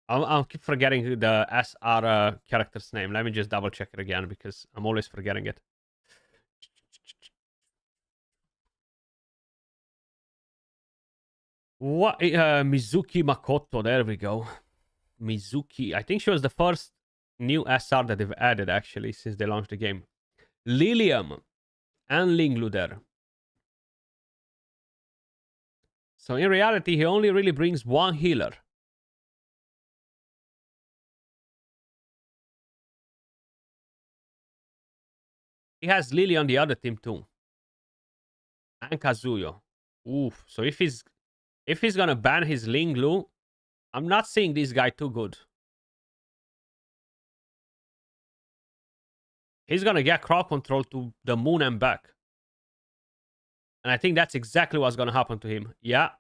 I'll keep forgetting the SR character's name. Let me just double check it again because I'm always forgetting it. What? Mizuki Makoto. There we go. Mizuki. I think she was the first new SR that they've added actually since they launched the game. Lilium and Linglu there. So in reality, he only really brings one healer. He has Lily on the other team too. And Kazuyo. Oof. So if he's gonna ban his Linglu, I'm not seeing this guy too good. He's gonna get crowd control to the moon and back. And I think that's exactly what's gonna happen to him. Yeah.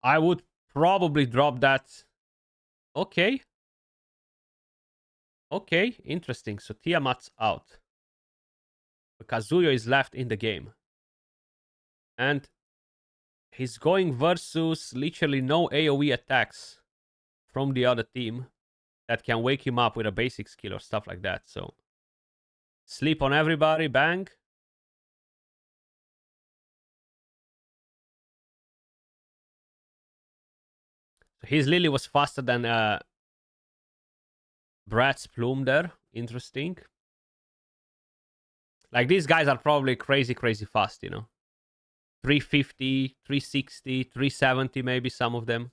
I would probably drop that. Okay. Okay, interesting. So Tiamat's out. Kazuyo is left in the game. And he's going versus literally no AoE attacks from the other team that can wake him up with a basic skill or stuff like that. So sleep on everybody, bang. So his Lily was faster than Brad's Plume there. Interesting. Like, these guys are probably crazy fast, you know. 350, 360, 370 maybe, some of them.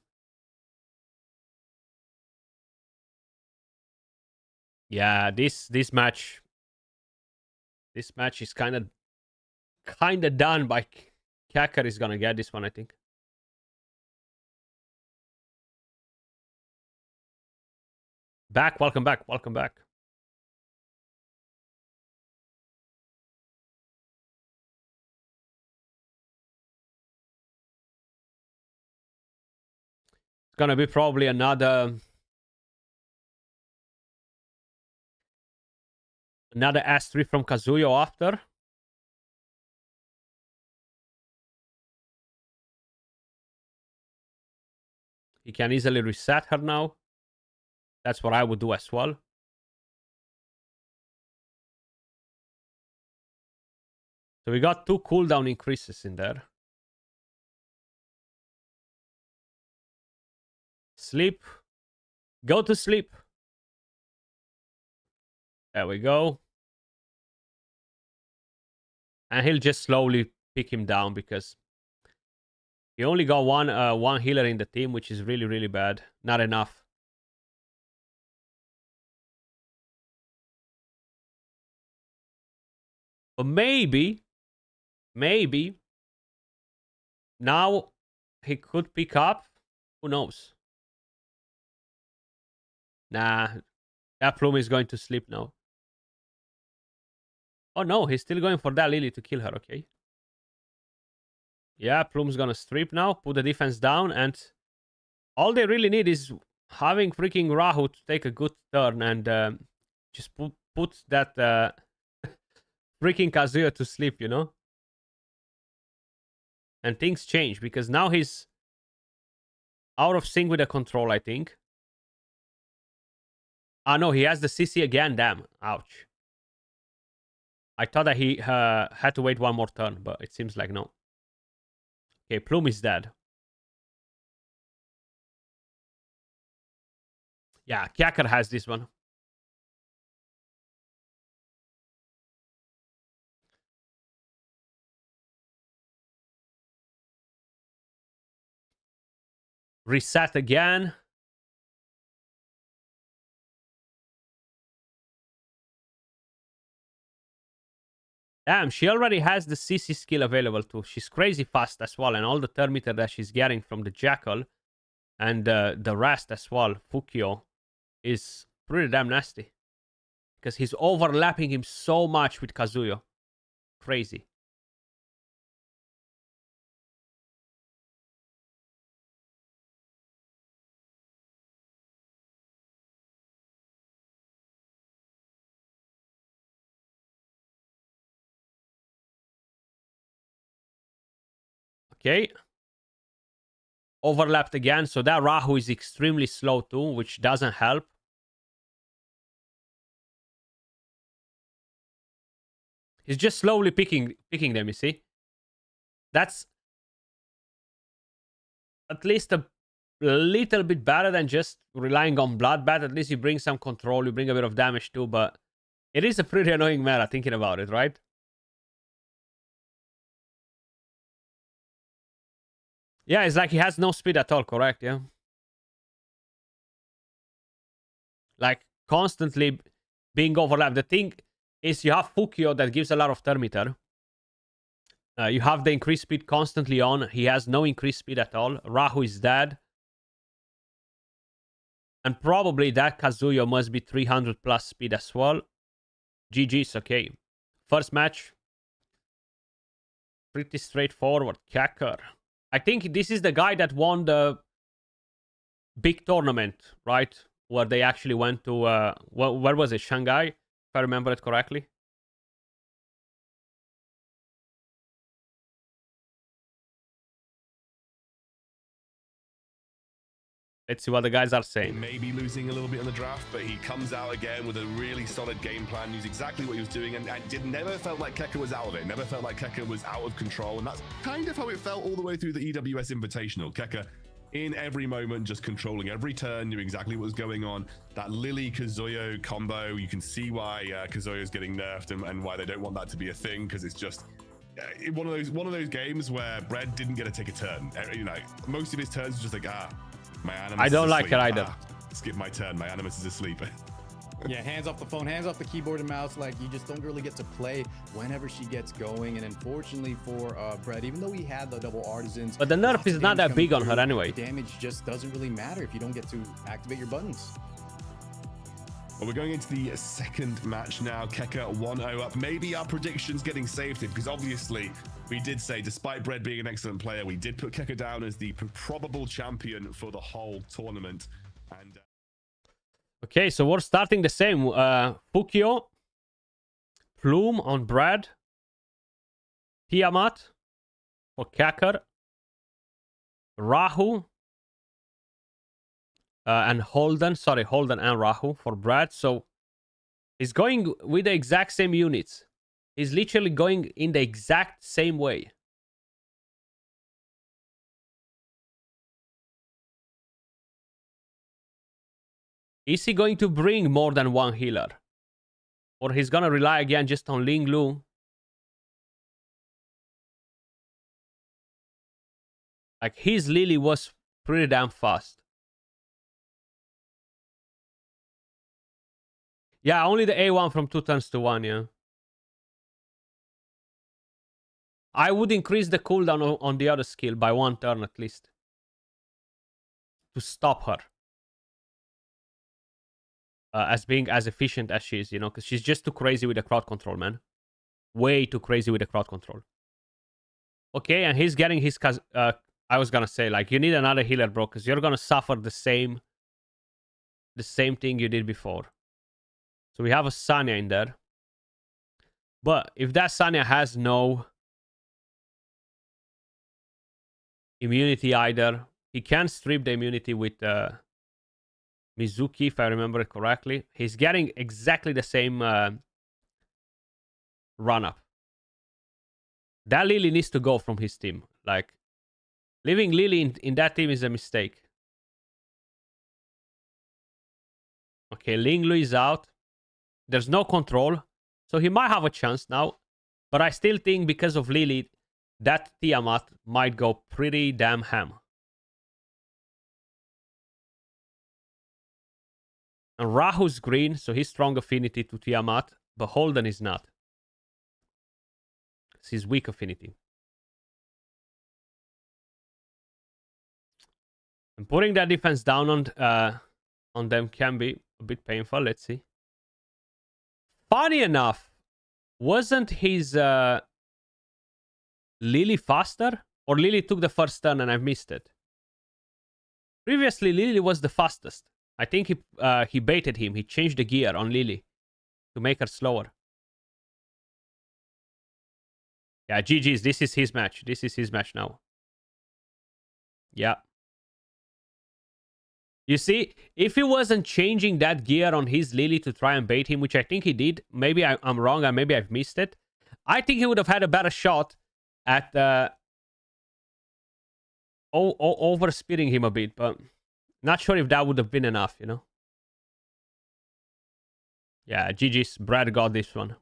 Yeah, this match is kind of done by Kecker. Is gonna get this one, I think. Welcome back. It's gonna be probably another Another S3 from Kazuyo after. He can easily reset her now. That's what I would do as well. So we got 2 cooldown increases in there. Sleep. Go to sleep. There we go. And he'll just slowly pick him down because he only got one healer in the team, which is really, really bad. Not enough. But maybe now he could pick up. Who knows? Nah, that Plume is going to sleep now. Oh no, he's still going for that Lily to kill her, okay. Yeah, Plume's gonna strip now, put the defense down, and all they really need is having freaking Rahu to take a good turn and just put that freaking Kazuya to sleep, you know? And things change because now he's out of sync with the control, I think. Ah, no, he has the CC again. Damn. Ouch. I thought that he had to wait one more turn, but it seems like no. Okay, Plume is dead. Yeah, Kjaker has this one. Reset again. Damn, she already has the CC skill available too. She's crazy fast as well. And all the turn meter that she's getting from the Jackal and the rest as well, Fukio, is pretty damn nasty. Because he's overlapping him so much with Kazuyo. Crazy. Okay. Overlapped again. So that Rahu is extremely slow too, which doesn't help. He's just slowly picking them, you see? That's at least a little bit better than just relying on Bloodbath. At least you bring some control, you bring a bit of damage too, but it is a pretty annoying meta thinking about it, right? Yeah, it's like he has no speed at all, correct? Yeah. Like, constantly being overlapped. The thing is, you have Fukio that gives a lot of turn meter. You have the increased speed constantly on. He has no increased speed at all. Rahu is dead. And probably that Kazuyo must be 300 plus speed as well. GG's, okay. First match. Pretty straightforward. Kjaker. I think this is the guy that won the big tournament, right? Where they actually went to, where was it? Shanghai, if I remember it correctly. Let's see what the guys are saying. Maybe losing a little bit in the draft, but he comes out again with a really solid game plan, knows exactly what he was doing, and never felt like Kjaker was out of it. Never felt like Kjaker was out of control, and that's kind of how it felt all the way through the EWS Invitational. Kjaker, in every moment, just controlling every turn, knew exactly what was going on. That Lily-Kazuyo combo, you can see why Kazuyo is getting nerfed and why they don't want that to be a thing, because it's just one of those games where Bread didn't get to take a turn. You know, most of his turns are just like, my Animus I don't like it either. Skip my turn. My Animus is asleep. Yeah, hands off the phone, hands off the keyboard and mouse. Like, you just don't really get to play whenever she gets going. And unfortunately for Brett, even though he had the double artisans, but the nerf is not that big on her anyway. Damage just doesn't really matter if you don't get to activate your buttons. Well, we're going into the second match now. Kjaker 1-0 up. Maybe our predictions getting saved here, because obviously we did say, despite Bread being an excellent player, we did put Kjaker down as the probable champion for the whole tournament. And okay, so we're starting the same. Fukio Plume on Brad. Tiamat for Kakar. Rahu. And Holden. Sorry, Holden and Rahu for Brad. So he's going with the exact same units. He's literally going in the exact same way. Is he going to bring more than one healer? Or he's gonna rely again just on Ling Lu? Like, his Lily was pretty damn fast. Yeah, only the A1 from 2 turns to 1, yeah. I would increase the cooldown on the other skill by 1 turn at least. To stop her. As being as efficient as she is, you know, because she's just too crazy with the crowd control, man. Way too crazy with the crowd control. Okay, and he's getting his... I was gonna say, like, you need another healer, bro, because you're gonna suffer the same thing you did before. So we have a Sanya in there. But if that Sanya has no immunity either, he can strip the immunity with Mizuki, if I remember it correctly. He's getting exactly the same run-up. That Lily needs to go from his team. Like, leaving Lily in that team is a mistake. Okay, Ling Lu is out. There's no control. So he might have a chance now. But I still think because of Lily, that Tiamat might go pretty damn ham. And Rahu's green, so he's strong affinity to Tiamat. But Holden is not. It's his weak affinity. And putting that defense down on them can be a bit painful. Let's see. Funny enough, wasn't his Lily faster? Or Lily took the first turn and I missed it? Previously, Lily was the fastest. I think he baited him. He changed the gear on Lily to make her slower. Yeah, GG's. This is his match. This is his match now. Yeah. You see, if he wasn't changing that gear on his Lily to try and bait him, which I think he did, maybe I'm wrong and maybe I've missed it, I think he would have had a better shot at over-speeding him a bit, but not sure if that would have been enough, you know? Yeah, GG's. Brad got this one.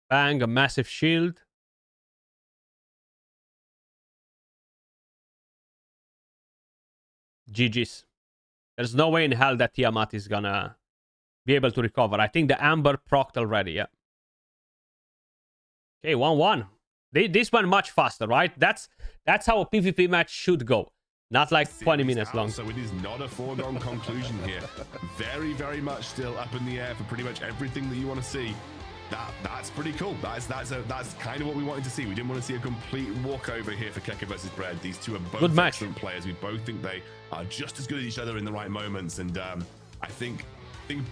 Bang, a massive shield. GG's. There's no way in hell that Tiamat is gonna be able to recover. I think the Amber procced already, yeah. Okay, 1-1. This one much faster, right? That's how a PvP match should go. Not like 20 minutes long. So it is not a foregone conclusion here. Very, very much still up in the air for pretty much everything that you want to see. That's pretty cool. That's kind of what we wanted to see. We didn't want to see a complete walkover here for Keke versus Bread. These two are both excellent players. We both think they are just as good as each other in the right moments. And I think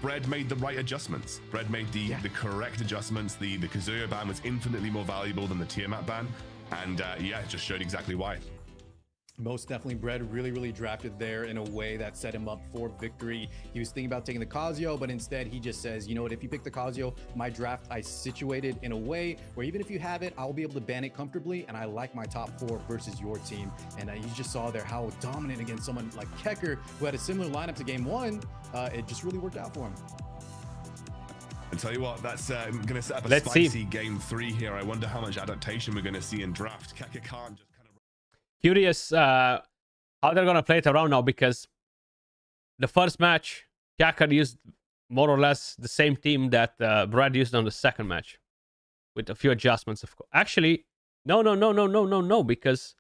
Bread made the right adjustments. Bread made the correct adjustments. The Kazuya ban was infinitely more valuable than the Tiamat ban. And yeah, it just showed exactly why. Most definitely, Bread really drafted there in a way that set him up for victory. He was thinking about taking the Kazuya, but instead he just says, you know what, if you pick the Kazuya, my draft I situated in a way where even if you have it, I'll be able to ban it comfortably, and I like my top 4 versus your team. And you just saw there how dominant against someone like Kecker, who had a similar lineup to game 1, it just really worked out for him. And tell you what, that's going to set up a spicy game 3 here. I wonder how much adaptation we're going to see in draft. Kecker can't just... Curious how they're gonna play it around now, because the first match Kakar used more or less the same team that Brad used on the second match, with a few adjustments, of course. Actually, no, because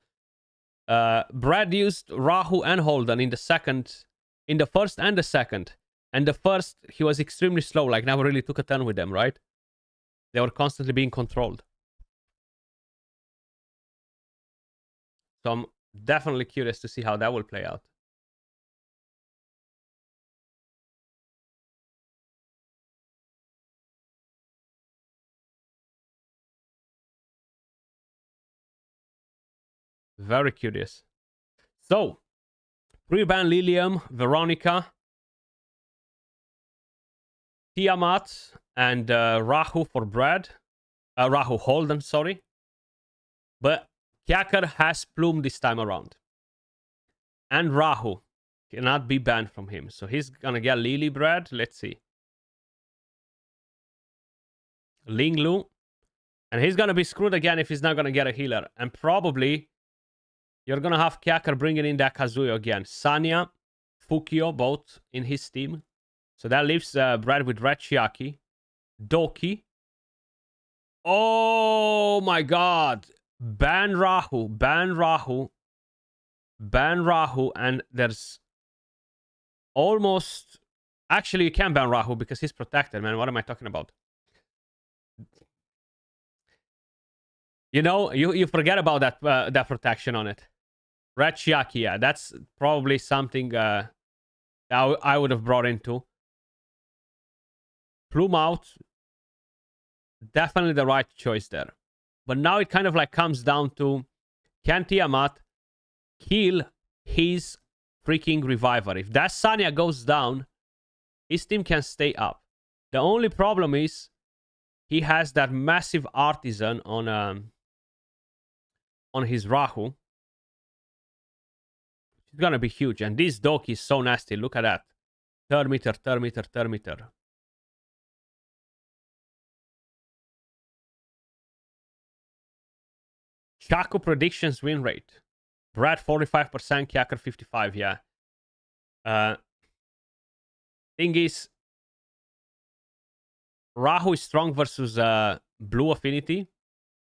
Brad used Rahu and Holden in the first and the second. And the first, he was extremely slow, like never really took a turn with them, right? They were constantly being controlled. So I'm Definitely curious to see how that will play out. Very curious. So, pre-ban Lilium, Veronica, Tiamat, and Rahu for Brad. Rahu Holden, sorry. But Kyakar has Plume this time around. And Rahu cannot be banned from him. So he's gonna get Lily Brad. Let's see. Linglu. And he's gonna be screwed again if he's not gonna get a healer. And probably you're gonna have Kyakar bringing in that Kazuyo again. Sanya, Fukio, both in his team. So that leaves Brad with Red Chiaki. Doki. Oh my god. Ban Rahu. Ban Rahu. Ban Rahu. And there's almost... Actually, you can ban Rahu because he's protected, man. What am I talking about? You know, you forget about that protection on it. Red Chiaki, yeah. That's probably something I would have brought into. Plume out. Definitely the right choice there. But now it kind of like comes down to, can Tiamat kill his freaking Reviver? If that Sanya goes down, his team can stay up. The only problem is he has that massive Artisan on his Rahu. It's gonna be huge. And this Doki is so nasty. Look at that. Third meter, third meter, third meter. Chaco predictions win rate. Brad 45%, Kyakar 55%, yeah. Thing is, Rahu is strong versus Blue Affinity.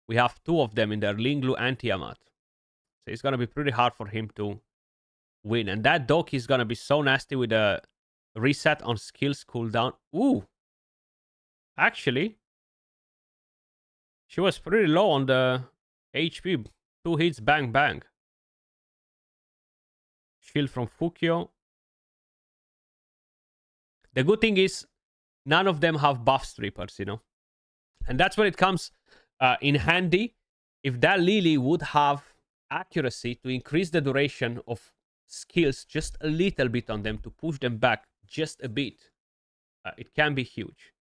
We have two of them in there, Linglu and Tiamat. So it's going to be pretty hard for him to win. And that Doki is going to be so nasty with a reset on skills cooldown. Ooh. Actually, she was pretty low on the HP. 2 hits, bang, bang. Shield from Fukio. The good thing is, none of them have buff strippers, you know. And that's where it comes in handy. If that Lily would have accuracy to increase the duration of skills just a little bit on them to push them back just a bit, it can be huge.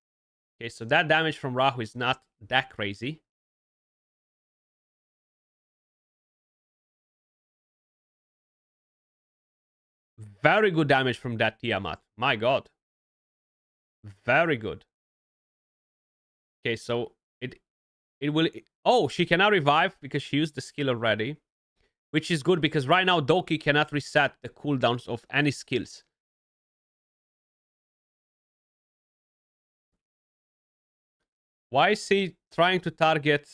Okay, so that damage from Rahu is not that crazy. Very good damage from that Tiamat. My god. Very good. Okay, so it will... Oh, she cannot revive because she used the skill already. Which is good because right now Doki cannot reset the cooldowns of any skills. Why is he trying to target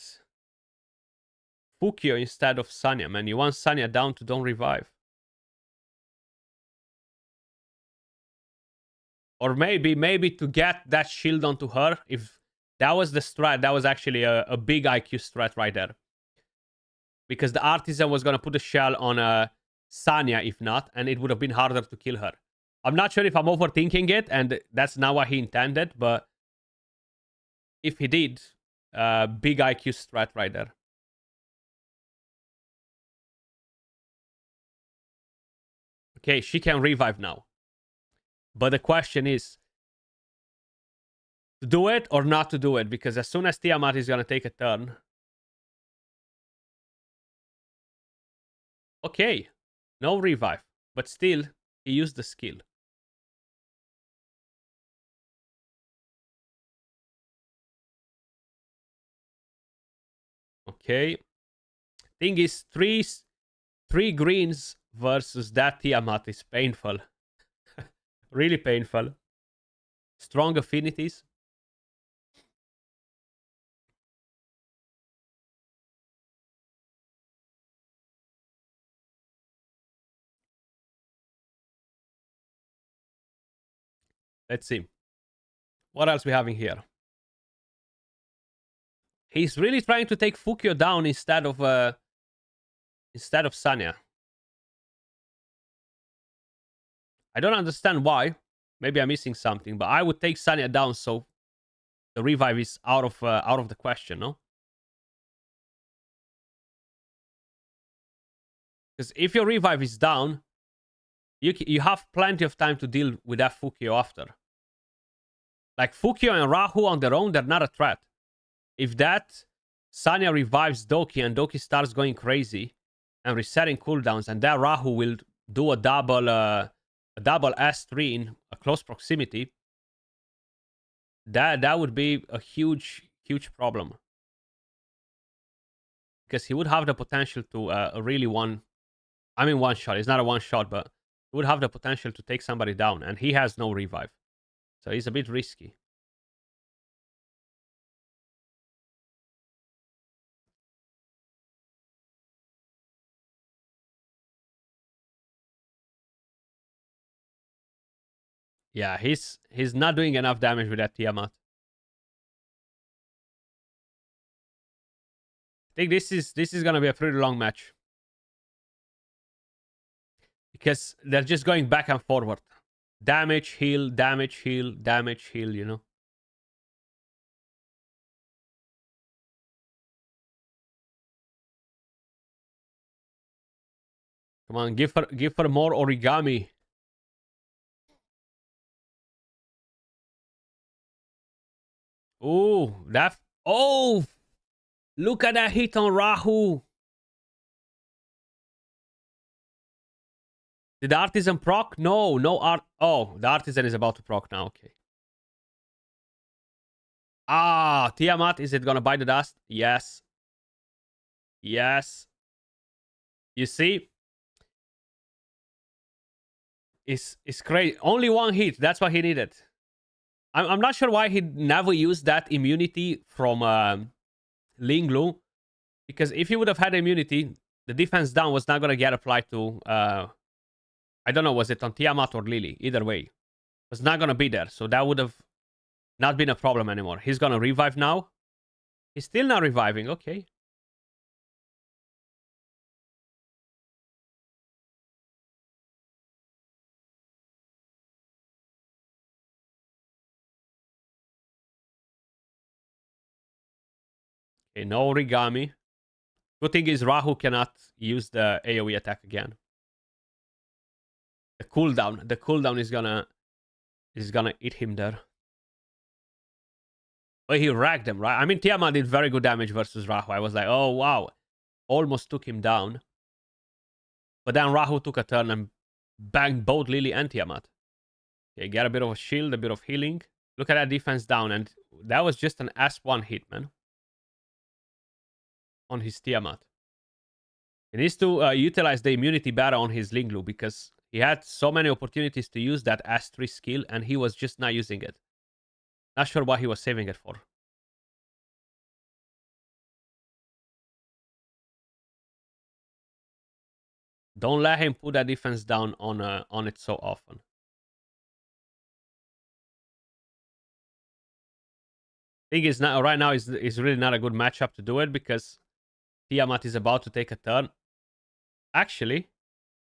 Fukio instead of Sanya, man? You want Sanya down to don't revive. Or maybe to get that shield onto her. If that was the strat, that was actually a big IQ strat right there. Because the Artisan was going to put a shell on Sanya, if not, and it would have been harder to kill her. I'm not sure if I'm overthinking it, and that's not what he intended, but if he did, big IQ strat right there. Okay, she can revive now. But the question is, to do it or not to do it? Because as soon as Tiamat is going to take a turn... Okay, no revive. But still, he used the skill. Okay. Thing is, three greens versus that Tiamat is painful. Really painful. Strong affinities. Let's see. What else we having here? He's really trying to take Fukio down instead of Sanya. I don't understand why. Maybe I'm missing something, but I would take Sanya down so the revive is out of the question, no? Because if your revive is down, you have plenty of time to deal with that Fukio after. Like Fukio and Rahu on their own, they're not a threat. If that Sanya revives Doki and Doki starts going crazy and resetting cooldowns, and that Rahu will do a double S3 in a close proximity, that would be a huge problem. Because he would have the potential to really one shot. It's not a one shot, but he would have the potential to take somebody down, and he has no revive. So he's a bit risky. Yeah, he's not doing enough damage with that Tiamat. I think this is gonna be a pretty long match. Because they're just going back and forward. Damage, heal, damage, heal, damage, heal, you know. Come on, give her more origami. Oh, look at that hit on Rahu. Did the Artisan proc? No art. Oh, the Artisan is about to proc now. Okay. Ah, Tiamat, is it gonna bite the dust? Yes. Yes. You see? It's crazy. Only one hit. That's what he needed. I'm not sure why he never used that immunity from Linglu. Because if he would have had immunity, the defense down was not gonna get applied to I don't know, was it on Tiamat or Lily? Either way. Was not gonna be there. So that would have not been a problem anymore. He's gonna revive now. He's still not reviving. Okay. Okay, no origami. Good thing is Rahu cannot use the AoE attack again. The cooldown is gonna eat him there. But he racked him, right? I mean, Tiamat did very good damage versus Rahu. I was like, oh wow, almost took him down. But then Rahu took a turn and banged both Lily and Tiamat. Okay, get a bit of a shield, a bit of healing. Look at that defense down, and that was just an S1 hit, man. On his Tiamat. He needs to utilize the immunity better on his Linglu, because he had so many opportunities to use that S3 skill, and he was just not using it. Not sure what he was saving it for. Don't let him put that defense down on it so often. Thing is, now right now is really not a good matchup to do it, because Tiamat is about to take a turn. Actually,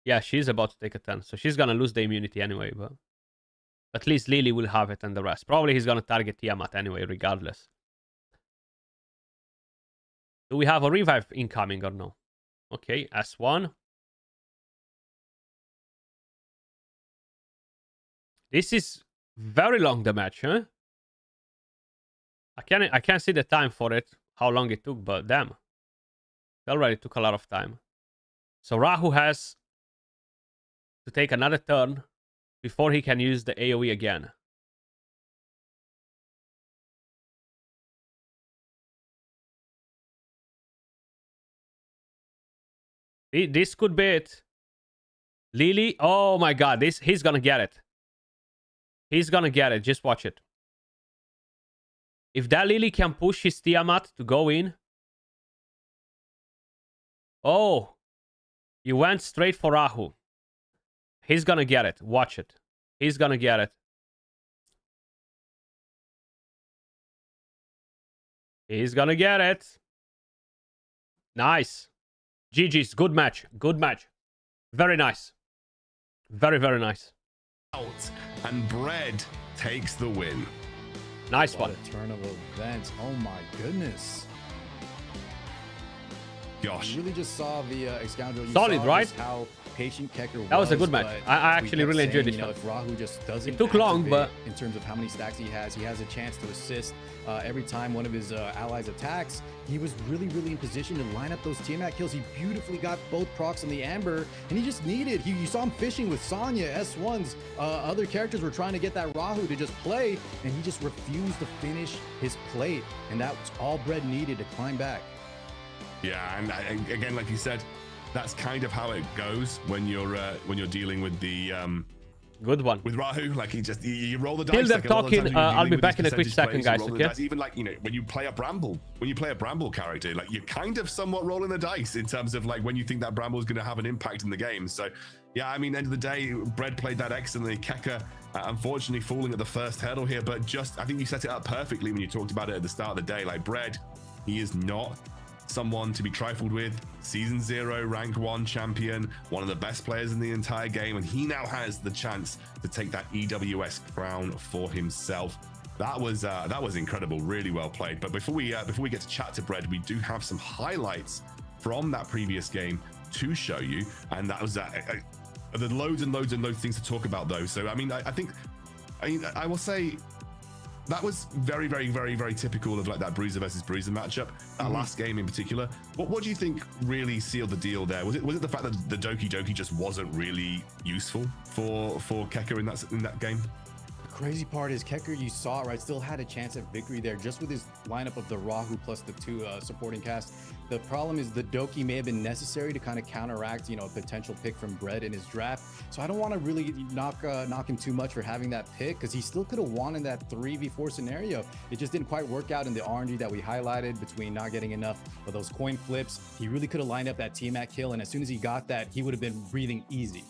yeah, she's about to take a turn, so she's gonna lose the immunity anyway, but at least Lily will have it and the rest. Probably he's gonna target Tiamat anyway, regardless. Do we have a revive incoming or no? Okay, S1. This is very long, the match, huh? I can't see the time for it, how long it took, but damn. It already took a lot of time. So Rahu has to take another turn before he can use the AoE again. This could be it. Lily, oh my god, he's gonna get it. He's gonna get it, just watch it. If that Lily can push his Tiamat to go in. Oh, you went straight for Rahu. He's gonna get it. Watch it. He's gonna get it. He's gonna get it. Nice. GG's. Good match. Good match. Very nice. Very, very nice. out, and Bread takes the win. Nice What one. a turn of events. Oh my goodness. Gosh. You really just saw the scoundrel. You Solid, saw right? just how patient Kekker was. That was a good match. but I we actually kept really enjoyed saying, this one. If Rahu just doesn't It took long, activate but- in terms of how many stacks he has a chance to assist every time one of his allies attacks. He was really in position to line up those Tiamat kills. He beautifully got both procs on the Amber, and he just needed. You saw him fishing with Sonya, S1s. Other characters were trying to get that Rahu to just play, and he just refused to finish his plate, and that's all Bread needed to climb back. Yeah, and again, like you said, that's kind of how it goes when you're dealing with the Good one. with Rahu. Like you roll the dice. Till they're like a lot of the talking, times when you're I'll dealing be with back these in a quick percentage second, players, you guys, roll the okay? dice. Even like when you play a Bramble character, like you're kind of somewhat rolling the dice in terms of like when you think that Bramble is going to have an impact in the game. So yeah, I mean, end of the day, Bread played that excellently. Kekker, unfortunately, falling at the first hurdle here, but I think you set it up perfectly when you talked about it at the start of the day. Like Bread, he is not someone to be trifled with. Season 0 rank 1 champion, one of the best players in the entire game, and he now has the chance to take that EWS crown for himself. That was incredible, really well played. But before we get to chat to Bread, we do have some highlights from that previous game to show you, and that was there's loads and loads of things to talk about though. So I mean, I will say that was very typical of like that Bruiser versus Bruiser matchup. That last game in particular. What do you think really sealed the deal there? Was it the fact that the Doki Doki just wasn't really useful for Kekker in that game? The crazy part is Kekker, you saw it, right, still had a chance at victory there just with his lineup of the Rahu plus the two supporting cast. The problem is the Doki may have been necessary to kind of counteract, a potential pick from Bread in his draft. So I don't want to really knock him too much for having that pick, because he still could have won in that 3v4 scenario. It just didn't quite work out in the RNG that we highlighted between not getting enough of those coin flips. He really could have lined up that Tiamat kill, and as soon as he got that, he would have been breathing easy.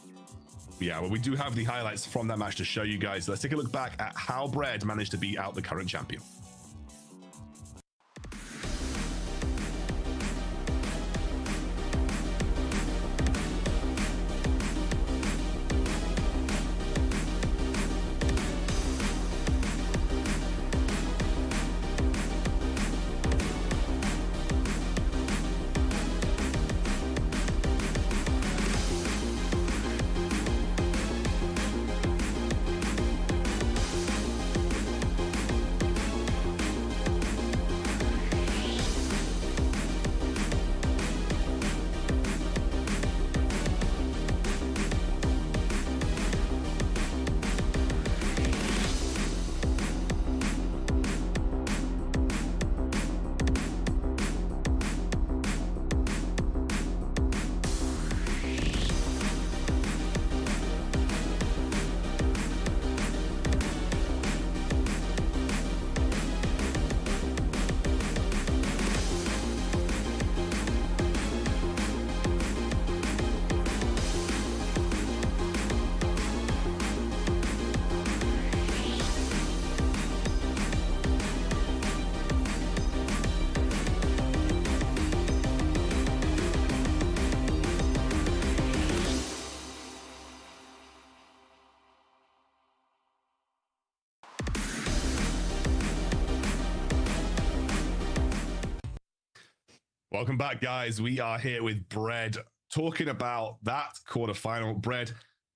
Yeah, well, we do have the highlights from that match to show you guys. Let's take a look back at how Bread managed to beat out the current champion. Welcome back, guys. We are here with Bread talking about that quarterfinal. Bread,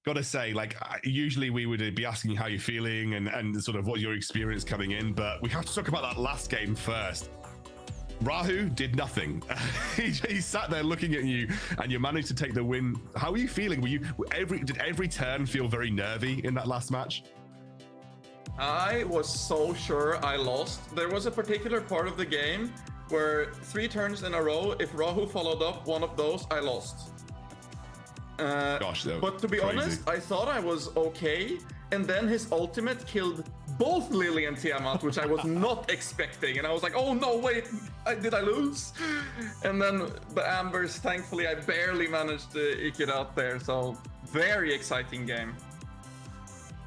gotta say, like, usually we would be asking you how you're feeling and sort of what your experience coming in, but we have to talk about that last game first. Rahu did nothing. he sat there looking at you, and you managed to take the win. How are you feeling? Did every turn feel very nervy in that last match? I was so sure I lost. There was a particular part of the game where 3 turns in a row, if Rahu followed up one of those, I lost. Gosh, but to be honest, I thought I was okay, and then his ultimate killed both Lily and Tiamat, which I was not expecting, and I was like, oh no, wait, did I lose? And then the Ambers, thankfully, I barely managed to eke it out there, so very exciting game.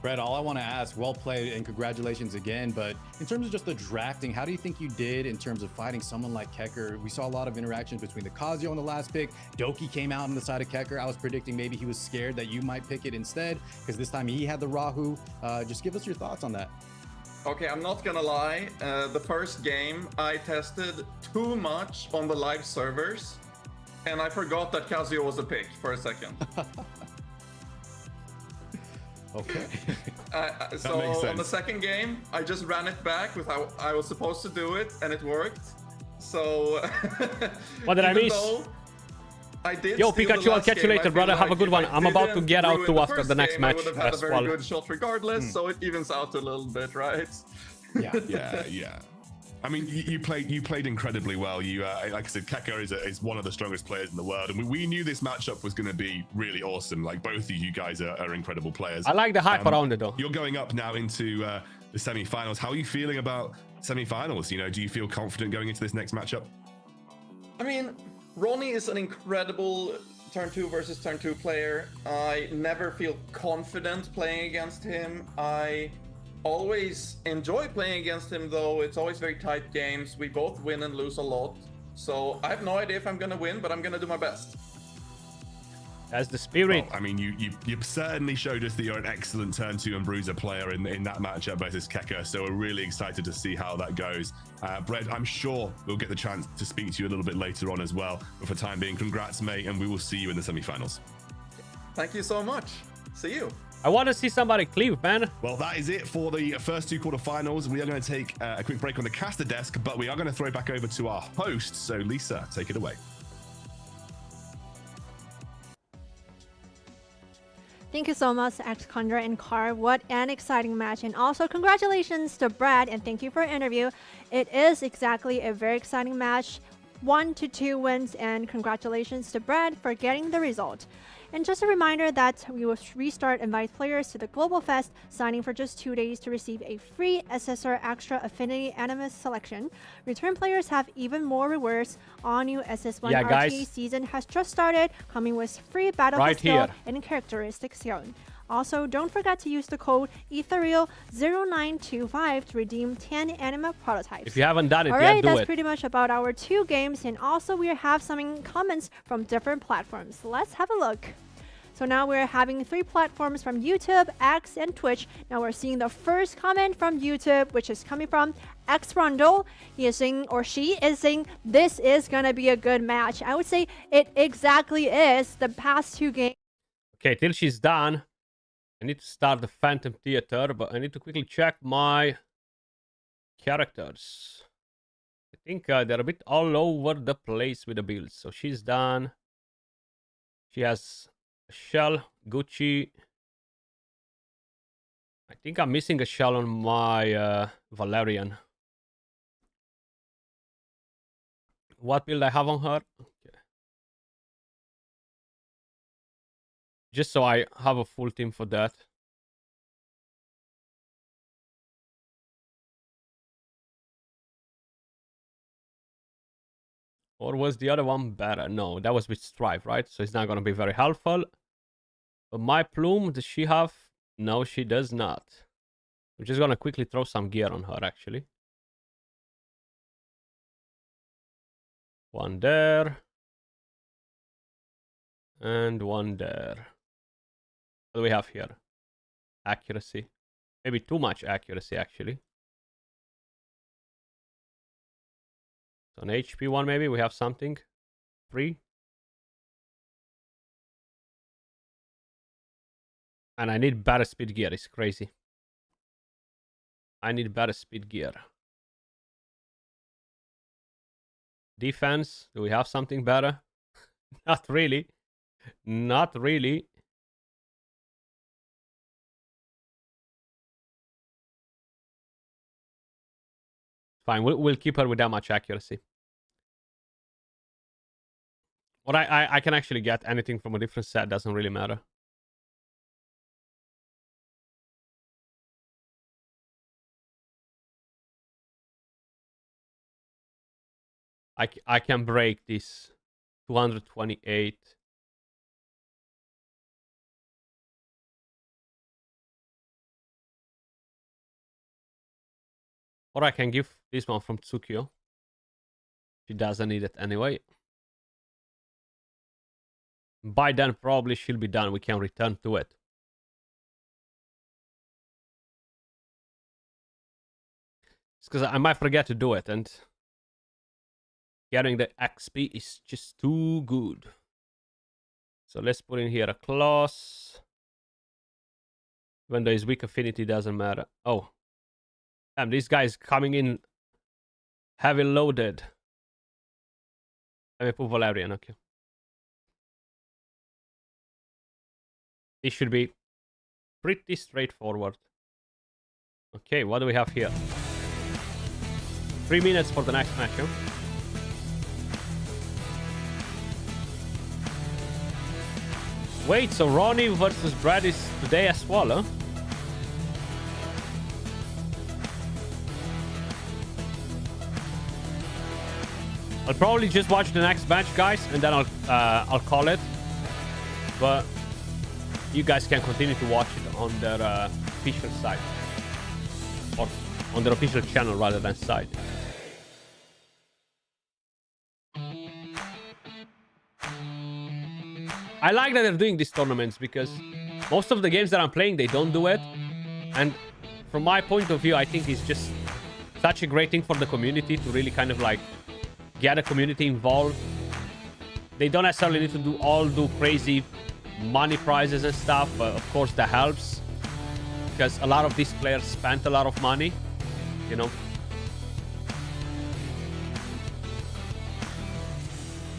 Brett, all I want to ask, well played and congratulations again, but in terms of just the drafting, how do you think you did in terms of fighting someone like Kekker? We saw a lot of interactions between the Kazuya on the last pick. Doki came out on the side of Kekker. I was predicting maybe he was scared that you might pick it instead, because this time he had the Rahu. Just give us your thoughts on that. Okay, I'm not gonna lie. The first game, I tested too much on the live servers, and I forgot that Kazuya was a pick for a second. Okay. So on the second game, I just ran it back with how I was supposed to do it, and it worked. So what did I miss? I did. Yo, Pikachu, I'll catch you later, brother. Have a good one. I'm about to get out too after the next match. I would have had a very good shot regardless, so it evens out a little bit, right? Yeah. I mean, you played incredibly well. You, like I said, Kekker is one of the strongest players in the world, and we knew this matchup was going to be really awesome. Like, both of you guys are incredible players. I like the hype around it, though. You're going up now into the semi-finals. How are you feeling about semi-finals? You know, do you feel confident going into this next matchup? I mean, Ronnie is an incredible turn 2 versus turn 2 player. I never feel confident playing against him. I always enjoy playing against him, though. It's always very tight games. We both win and lose a lot. So I have no idea if I'm going to win, but I'm going to do my best. That's the spirit. Well, I mean, you certainly showed us that you're an excellent turn 2 and bruiser player in that matchup versus Kekker. So we're really excited to see how that goes. Brett, I'm sure we'll get the chance to speak to you a little bit later on as well. But for the time being, congrats, mate, and we will see you in the semi-finals. Thank you so much. See you. I want to see somebody cleave, man. Well, that is it for the first 2 quarterfinals. We are going to take a quick break on the caster desk, but we are going to throw it back over to our host. So, Lisa, take it away. Thank you so much, X-Condor and Car. What an exciting match. And also, congratulations to Brad, and thank you for the interview. It is exactly a very exciting match. 1 to 2 wins, and congratulations to Brad for getting the result. And just a reminder that we will restart invite players to the Global Fest, signing for just 2 days to receive a free SSR Extra Affinity Animus selection. Return players have even more rewards. All new SS1 RTA season has just started, coming with free battle skill and characteristic skill. Also, don't forget to use the code Etheria0925 to redeem 10 anima prototypes. If you haven't done it yet, Alright, do that's it. pretty much about our 2 games, and also we have some comments from different platforms. Let's have a look. So now we're having 3 platforms from YouTube, X, and Twitch. Now we're seeing the first comment from YouTube, which is coming from X Rondel. He is saying, or she is saying, this is gonna be a good match. I would say it exactly is. The past 2 games. Okay, till she's done, I need to start the Phantom Theater, but I need to quickly check my characters. I think they're a bit all over the place with the builds. So she's done. She has a shell, Gucci. I think I'm missing a shell on my Valerian. What build I have on her? Okay. Just so I have a full team for that. Or was the other one better? No, that was with Strive, right? So it's not going to be very helpful. But my Plume, does she have? No, she does not. I'm just going to quickly throw some gear on her, actually. One there. And one there. What do we have here? Accuracy. Maybe too much accuracy, actually. So an HP one, maybe. We have something. 3. And I need better speed gear. It's crazy. I need better speed gear. Defense. Do we have something better? Not really. Not really. Fine, we'll keep her with that much accuracy. Or I can actually get anything from a different set. Doesn't really matter. I can break this 228. Or I can give this one from Tsukio. She doesn't need it anyway. By then, probably she'll be done. We can return to it. It's because I might forget to do it, and getting the XP is just too good. So let's put in here a clause. When there is weak affinity, doesn't matter. Oh. Damn, this guy is coming in heavy loaded. Let me put Valerian, okay. This should be pretty straightforward. Okay, what do we have here? 3 minutes for the next match, huh? Wait, so Ronnie versus Brad is today as well, huh? I'll probably just watch the next match, guys, and then I'll call it. But you guys can continue to watch it on their official site, or on their official channel rather than site. I like that they're doing these tournaments because most of the games that I'm playing, they don't do it. And from my point of view, I think it's just such a great thing for the community to really kind of like get the community involved. They don't necessarily need to do crazy money prizes and stuff, but of course that helps because a lot of these players spent a lot of money, you know.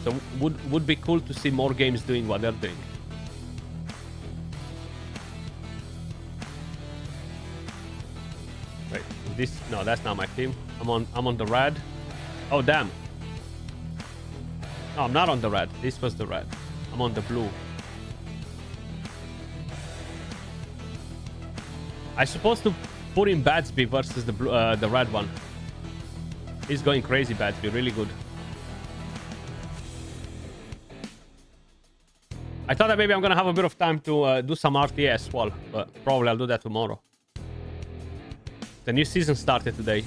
So would be cool to see more games doing what they're doing. Wait, this no, that's not my team. I'm on the red. Oh damn. No, I'm not on the red. This was the red. I'm on the blue. I'm supposed to put in Batsby versus the blue, the red one. He's going crazy, Batsby. Really good. I thought that maybe I'm gonna have a bit of time to do some RTA as well, but probably I'll do that tomorrow. The new season started today.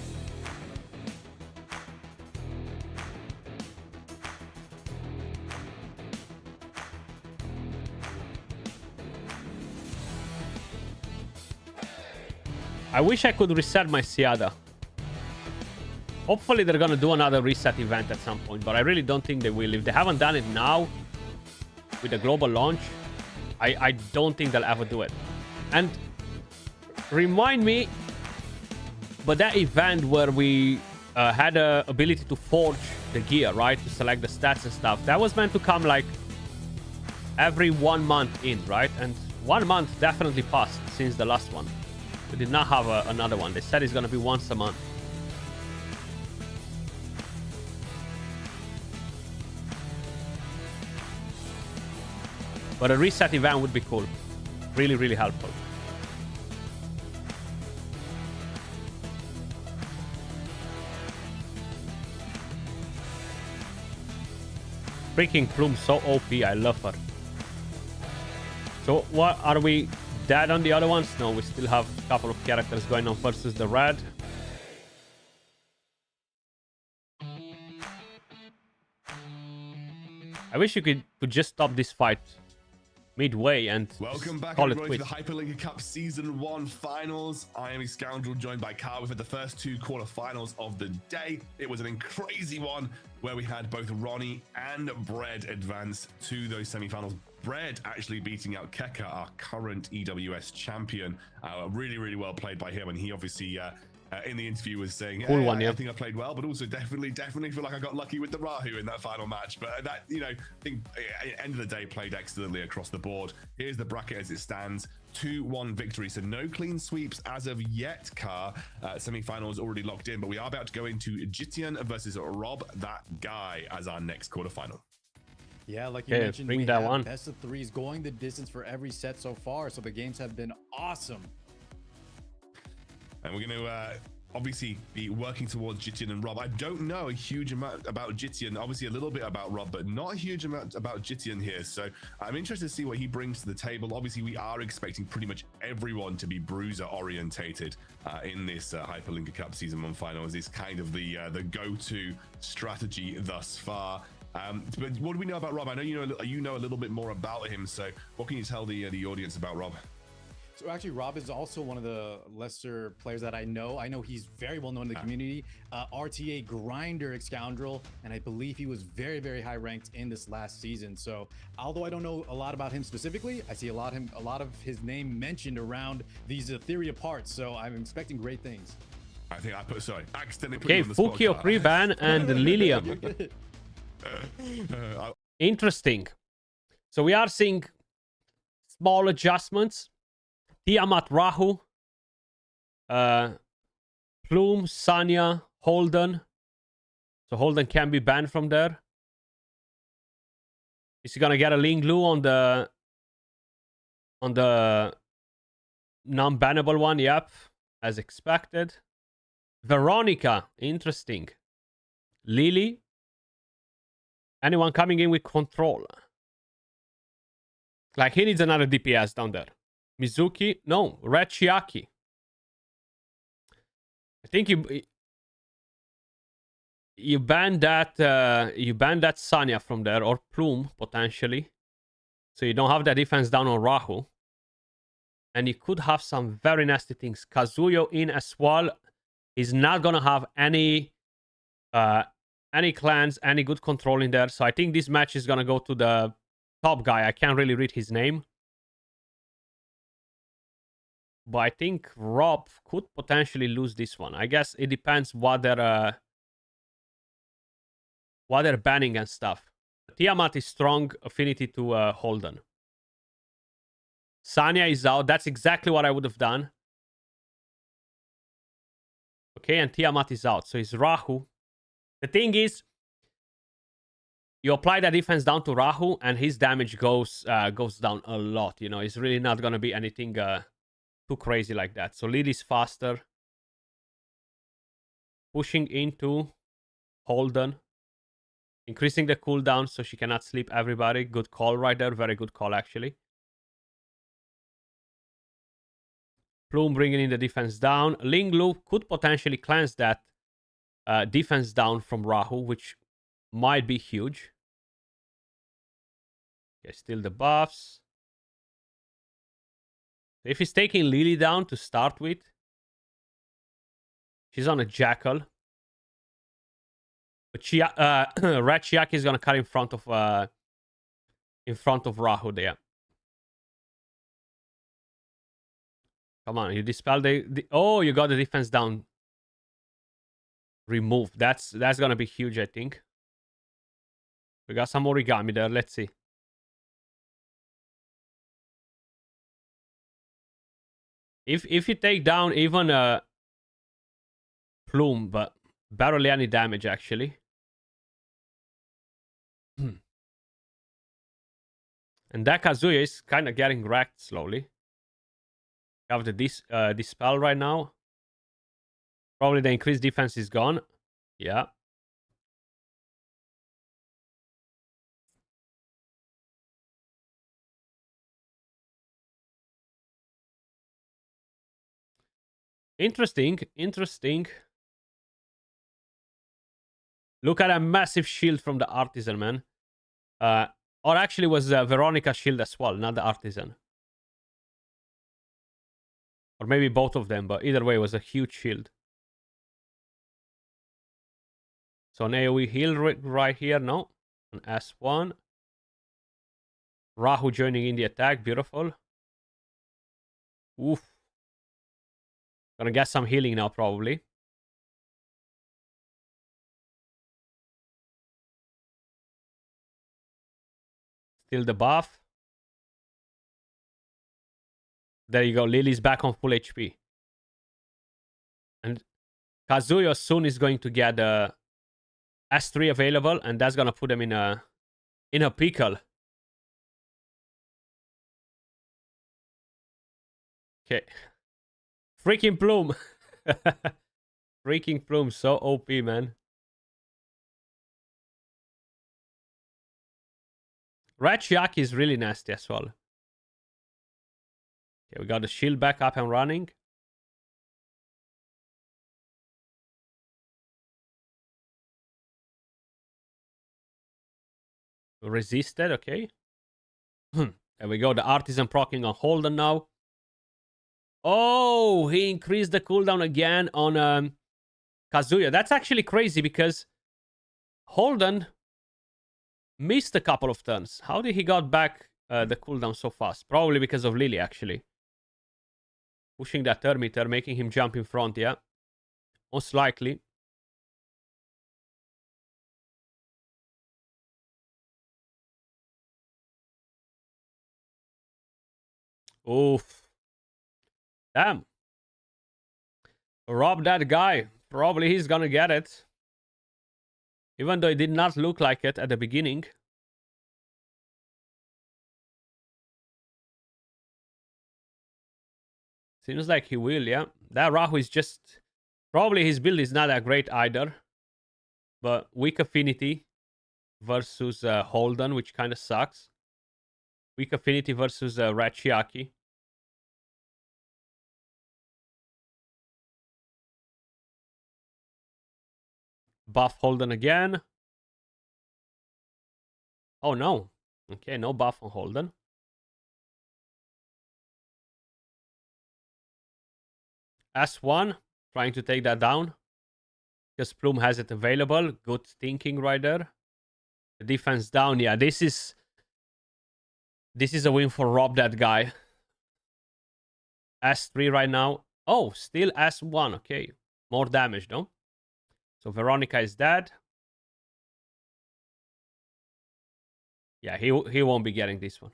I wish I could reset my Siada. Hopefully they're gonna do another reset event at some point, but I really don't think they will. If they haven't done it now, with the global launch, I don't think they'll ever do it. And remind me, but that event where we had the ability to forge the gear, right? To select the stats and stuff. That was meant to come like every 1 month in, right? And 1 month definitely passed since the last one. We did not have another one. They said it's going to be once a month. But a reset event would be cool. Really, really helpful. Freaking Plume, so OP. I love her. So what, are we dead on the other ones? No, we still have a couple of characters going on versus the red. I wish you could just stop this fight midway and welcome back call it everybody quits. to the Hyperlinker Cup Season 1 Finals. I am a Scoundrel joined by Carl. We've had the first 2 quarterfinals of the day. It was an crazy one where we had both Ronnie and Bread advance to those semifinals. Bread actually beating out Keka, our current EWS champion. Really, really well played by him, and he obviously in the interview was saying, cool one, yeah. I think I played well, but also definitely feel like I got lucky with the Rahu in that final match. But that, you know, I think at the end of the day, played excellently across the board. Here's the bracket as it stands. 2-1 victory, so no clean sweeps as of yet, Car. Semi-finals already locked in, but we are about to go into Jitian versus Rob That Guy as our next quarterfinal. Yeah, like you mentioned, bring we that have one. best of threes going the distance for every set so far, so the games have been awesome. And we're going to obviously be working towards Jitian and Rob. I don't know a huge amount about Jitian, obviously a little bit about Rob, but not a huge amount about Jitian here. So I'm interested to see what he brings to the table. Obviously, we are expecting pretty much everyone to be bruiser orientated in this Hyperlinker Cup Season 1 finals. Is kind of the go-to strategy thus far. But what do we know about Rob? I know you know a little bit more about him. So what can you tell the audience about Rob? So actually, Rob is also one of the lesser players that I know. I know he's very well known in the community. RTA grinder scoundrel, and I believe he was very, very high ranked in this last season. So although I don't know a lot about him specifically, I see a lot of his name mentioned around these Etheria parts. So I'm expecting great things. I think I accidentally put Okay, you on the spot. Fukio pre-ban and Lilium. Interesting. So we are seeing small adjustments. Tiamat, Rahu, Plume, Sanya, Holden. So Holden can be banned from there. Is he gonna get a Linglu on the non-bannable one? Yep, as expected. Veronica, interesting. Lily. Anyone coming in with control? Like he needs another DPS down there. Mizuki, no, Rachiaki. I think you ban that Sanya from there, or Plume potentially, so you don't have that defense down on Rahu, and you could have some very nasty things. Kazuyo in as well. He's not gonna have any clans, any good control in there, so I think this match is gonna go to the top guy. I can't really read his name. But I think Rob could potentially lose this one. I guess it depends what they're banning and stuff. Tiamat is strong affinity to Holden. Sanya is out. That's exactly what I would have done. Okay, and Tiamat is out. So it's Rahu. The thing is, you apply that defense down to Rahu, and his damage goes down a lot. You know, it's really not gonna be anything too crazy like that. So Lily's faster. Pushing into Holden. Increasing the cooldown so she cannot sleep everybody. Good call right there. Very good call, actually. Plume bringing in the defense down. Linglu could potentially cleanse that defense down from Rahu, which might be huge. Okay, still the buffs. If he's taking Lily down to start with, she's on a Jackal. But Rachiaki is gonna cut in front of Rahu there. Come on, you dispel oh, you got the defense down. Removed. That's gonna be huge, I think. We got some origami there. Let's see. If you take down even a Plume, but barely any damage actually. And that Kazuya is kind of getting wrecked slowly. You have the dispel right now. Probably the increased defense is gone. Yeah. Interesting. Look at a massive shield from the Artisan, man. Or actually was Veronica's shield as well, not the Artisan. Or maybe both of them, but either way, it was a huge shield. So an AoE heal right here, no. An S1. Rahu joining in the attack, beautiful. Oof. Gonna get some healing now, probably. Still the buff. There you go. Lily's back on full HP. And Kazuya soon is going to get S3 available, and that's gonna put them in a pickle. Okay. Freaking Plume. Freaking Plume, so OP, man. Rachiaki is really nasty as well. Okay, we got the shield back up and running. Resisted, okay. There we go, the Artisan proccing on Holden now. Oh, he increased the cooldown again on Kazuya. That's actually crazy because Holden missed a couple of turns. How did he got back the cooldown so fast? Probably because of Lily, actually. Pushing that turn meter, making him jump in front, yeah. Most likely. Oof. Damn. Rob that guy. Probably he's gonna get it. Even though it did not look like it at the beginning. Seems like he will, yeah. That Rahu is just... Probably his build is not that great either. But weak affinity versus Holden, which kind of sucks. Weak affinity versus Rachiaki. Buff Holden again. Oh no. Okay, no buff on Holden. S1, trying to take that down. Because Plume has it available. Good thinking right there. The defense down. Yeah, this is a win for Rob that guy. S3 right now. Oh, still S1. Okay. More damage, though. So Veronica is dead. Yeah, he won't be getting this one.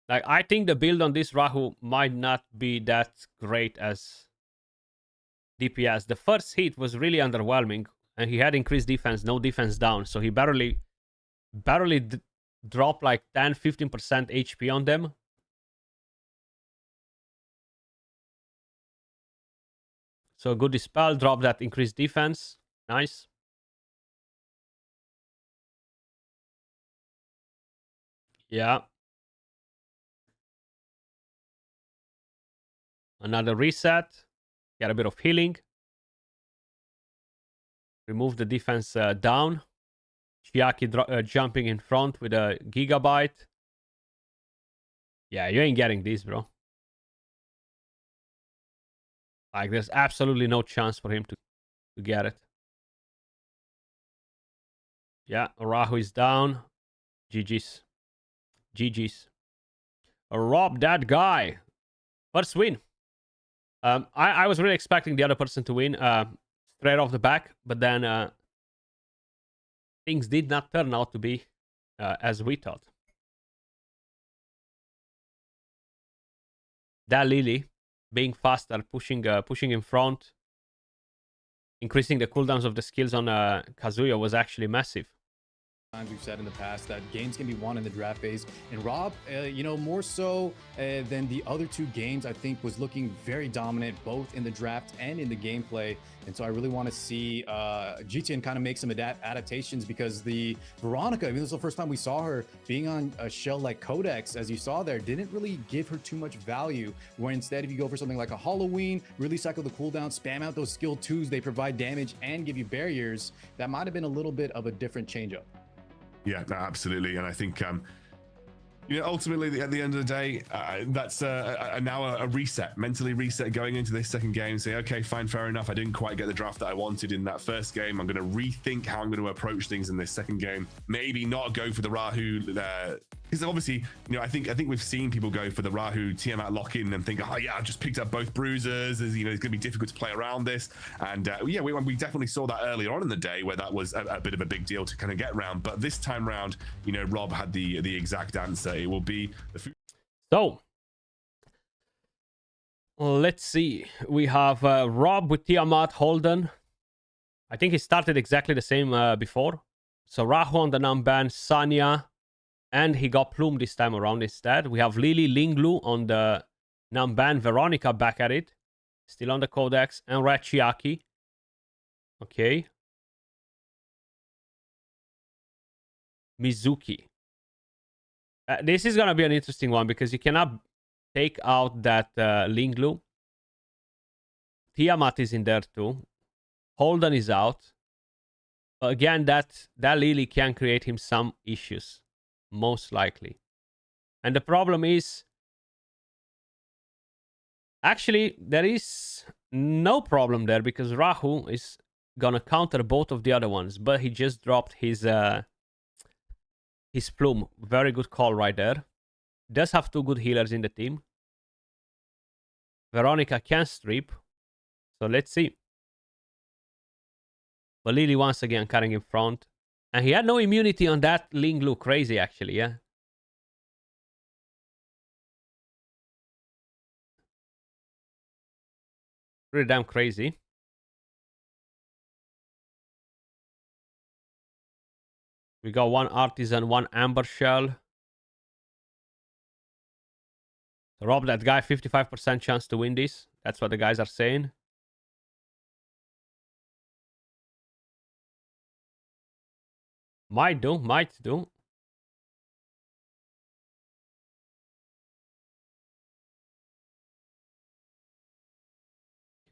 Like, I think the build on this Rahu might not be that great as DPS. The first hit was really underwhelming, and he had increased defense, no defense down, so he barely dropped like 10-15% HP on them. So good dispel, drop that increased defense. Nice. Yeah. Another reset. Get a bit of healing. Remove the defense down. Chiaki jumping in front with a Gigabyte. Yeah, you ain't getting this, bro. Like, there's absolutely no chance for him to get it. Yeah, Rahu is down. GG's. GG's. Rob that guy. First win. I was really expecting the other person to win straight off the back, but then things did not turn out to be as we thought. That Lily being faster, pushing in front, increasing the cooldowns of the skills on Kazuya was actually massive. Times we've said in the past that games can be won in the draft phase, and Rob, you know, more so than the other two games, I think was looking very dominant both in the draft and in the gameplay. And so I really want to see GTN kind of make some adaptations, because the Veronica, I mean, this is the first time we saw her being on a shell like Codex, as you saw there, didn't really give her too much value, where instead if you go for something like a Halloween, really cycle the cooldown, spam out those skill 2s, they provide damage and give you barriers, that might have been a little bit of a different changeup. Yeah, no, absolutely. And I think, you know, ultimately at the end of the day, that's now a reset, mentally reset going into this second game. Say, okay, fine, fair enough. I didn't quite get the draft that I wanted in that first game. I'm going to rethink how I'm going to approach things in this second game. Maybe not go for the Rahu, because obviously, you know, I think we've seen people go for the Rahu Tiamat lock-in and think, oh yeah, I've just picked up both bruisers. You know, it's going to be difficult to play around this. And yeah, we definitely saw that earlier on in the day where that was a bit of a big deal to kind of get around. But this time round, you know, Rob had the exact answer. It will be the... So let's see. We have Rob with Tiamat, Holden. I think he started exactly the same before. So Rahu on the Namban, Sanya, and he got Plume this time around instead. We have Lily Linglu on the Namban Veronica back at it. Still on the Codex. And Rachiaki. Okay. Mizuki. This is going to be an interesting one because you cannot take out that Linglu. Tiamat is in there too. Holden is out. But again, that Lily can create him some issues. Most likely. And the problem is... Actually, there is no problem there because Rahu is going to counter both of the other ones. But he just dropped his plume. Very good call right there. Does have two good healers in the team. Veronica can strip. So let's see. But Lily once again cutting in front. And he had no immunity on that Linglu. Crazy actually, yeah. Pretty damn crazy. We got one Artisan, one Amber Shell. So rob that guy, 55% chance to win this. That's what the guys are saying. Might do, might do.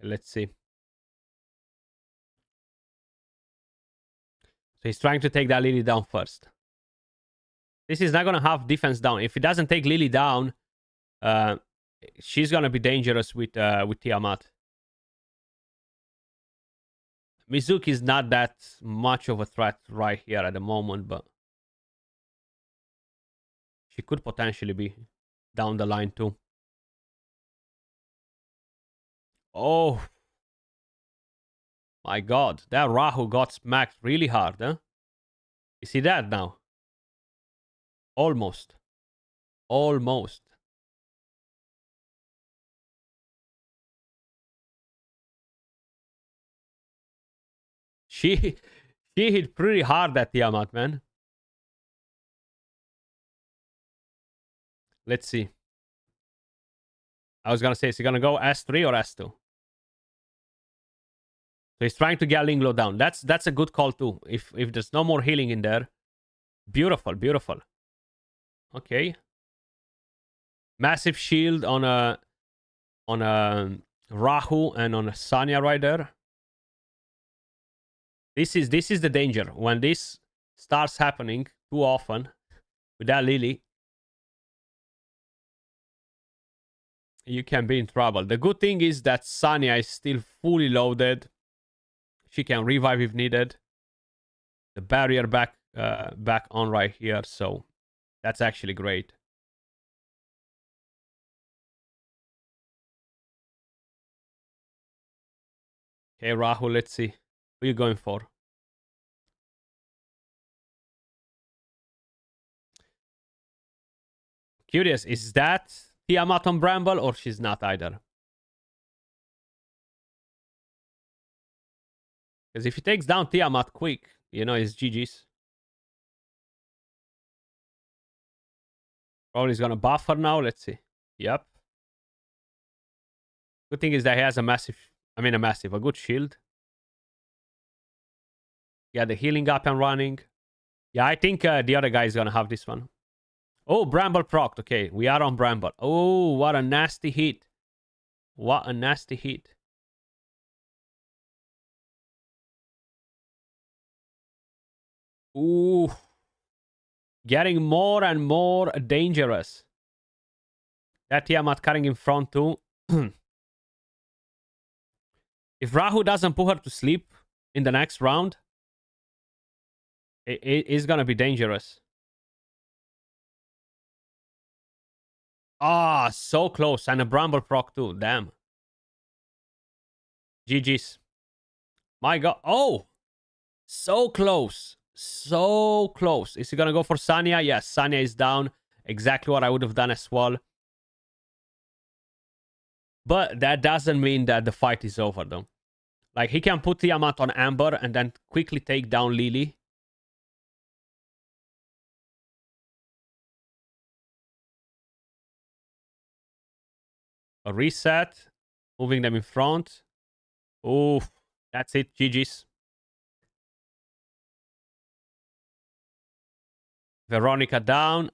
Okay, let's see. So he's trying to take that Lily down first. This is not going to have defense down. If he doesn't take Lily down, she's going to be dangerous with Tiamat. Mizuki is not that much of a threat right here at the moment, but she could potentially be down the line too. Oh. My god, that Rahu got smacked really hard, huh? You see that now? Almost. Almost. She hit pretty hard at Tiamat, man. Let's see. I was gonna say, is he gonna go S3 or S2? So he's trying to get Linglo down. That's a good call too. If there's no more healing in there. Beautiful, beautiful. Okay. Massive shield on a Rahu and on a Sanya right there. This is the danger. When this starts happening too often with that Lily, you can be in trouble. The good thing is that Sanya is still fully loaded. She can revive if needed. The barrier back on right here, so that's actually great. Okay, Rahul, let's see. Who are you going for? Curious, is that Tiamat on Bramble or she's not either? Because if he takes down Tiamat quick, you know, it's GG's. Probably he's going to buff her now. Let's see. Yep. Good thing is that he has a good shield. Yeah, the healing up and running. Yeah, I think the other guy is going to have this one. Oh, Bramble procced. Okay, we are on Bramble. Oh, what a nasty hit. What a nasty hit. Ooh. Getting more and more dangerous. That Tiamat cutting in front too. If Rahu doesn't put her to sleep in the next round, it is going to be dangerous. Ah, so close. And a Bramble proc too. Damn. GG's. My god. Oh! So close. So close. Is he going to go for Sanya? Yes, Sanya is down. Exactly what I would have done as well. But that doesn't mean that the fight is over, though. Like, he can put Tiamat on Amber and then quickly take down Lily. A reset. Moving them in front. Oof. That's it. GG's. Veronica down.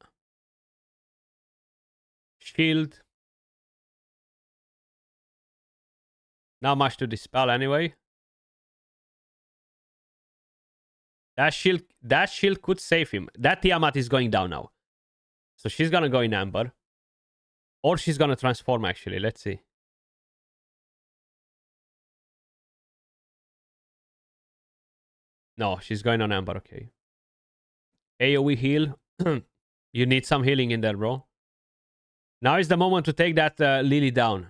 Shield. Not much to dispel anyway. That shield could save him. That Tiamat is going down now. So she's gonna go in Amber. Or she's gonna transform actually. Let's see. No, she's going on Amber, okay. AoE heal. You need some healing in there, bro. Now is the moment to take that Lily down.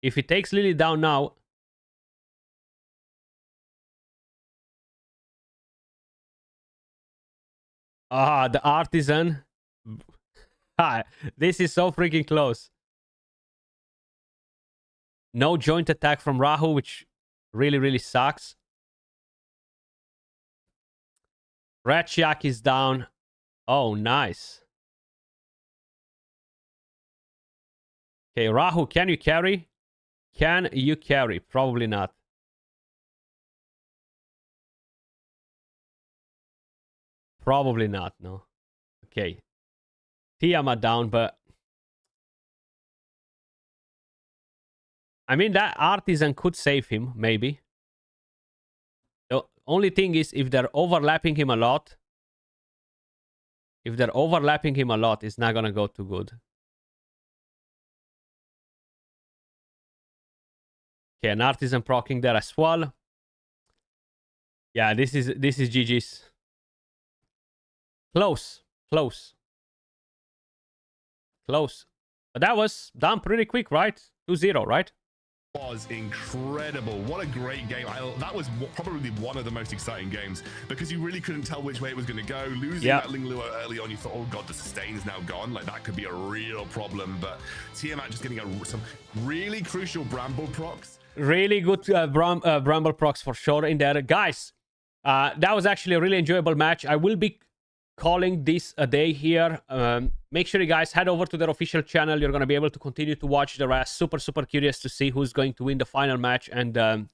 If he takes Lily down now... Ah, the Artisan. This is so freaking close. No joint attack from Rahu, which really, really sucks. Ratchiak is down. Oh, nice. Okay, Rahu, can you carry? Can you carry? Probably not. Probably not, no. Okay. Tiamat down, but... I mean, that Artisan could save him, maybe. The only thing is, if they're overlapping him a lot... If they're overlapping him a lot, it's not gonna go too good. Okay, an Artisan proccing there as well. Yeah, this is GG's. Close. Close. Close. But that was done pretty quick, right? 2-0, right? Was incredible. What a great game. That was probably one of the most exciting games because you really couldn't tell which way it was going to go. Losing that Ling Luo early on, you thought, oh god, the sustain is now gone. Like, that could be a real problem. But Tiamat just getting some really crucial Bramble procs. Really good Bramble procs for sure in there. Guys, that was actually a really enjoyable match. I will be calling this a day here. Make sure you guys head over to their official channel. You're going to be able to continue to watch the rest. Super curious to see who's going to win the final match and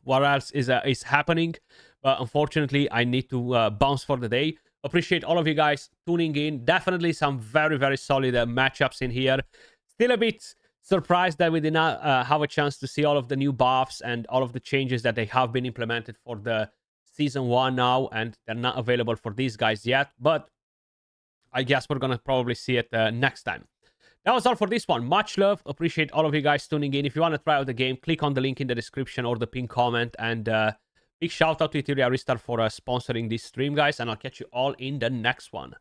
what else is happening. But unfortunately, I need to bounce for the day. Appreciate all of you guys tuning in. Definitely some very solid matchups in here. Still a bit surprised that we did not have a chance to see all of the new buffs and all of the changes that they have been implemented for the Season 1 now, and they're not available for these guys yet, but I guess we're gonna probably see it next time. That was all for this one. Much love. Appreciate all of you guys tuning in. If you want to try out the game, click on the link in the description or the pinned comment, and big shout out to Etheria Restart for sponsoring this stream, guys, and I'll catch you all in the next one.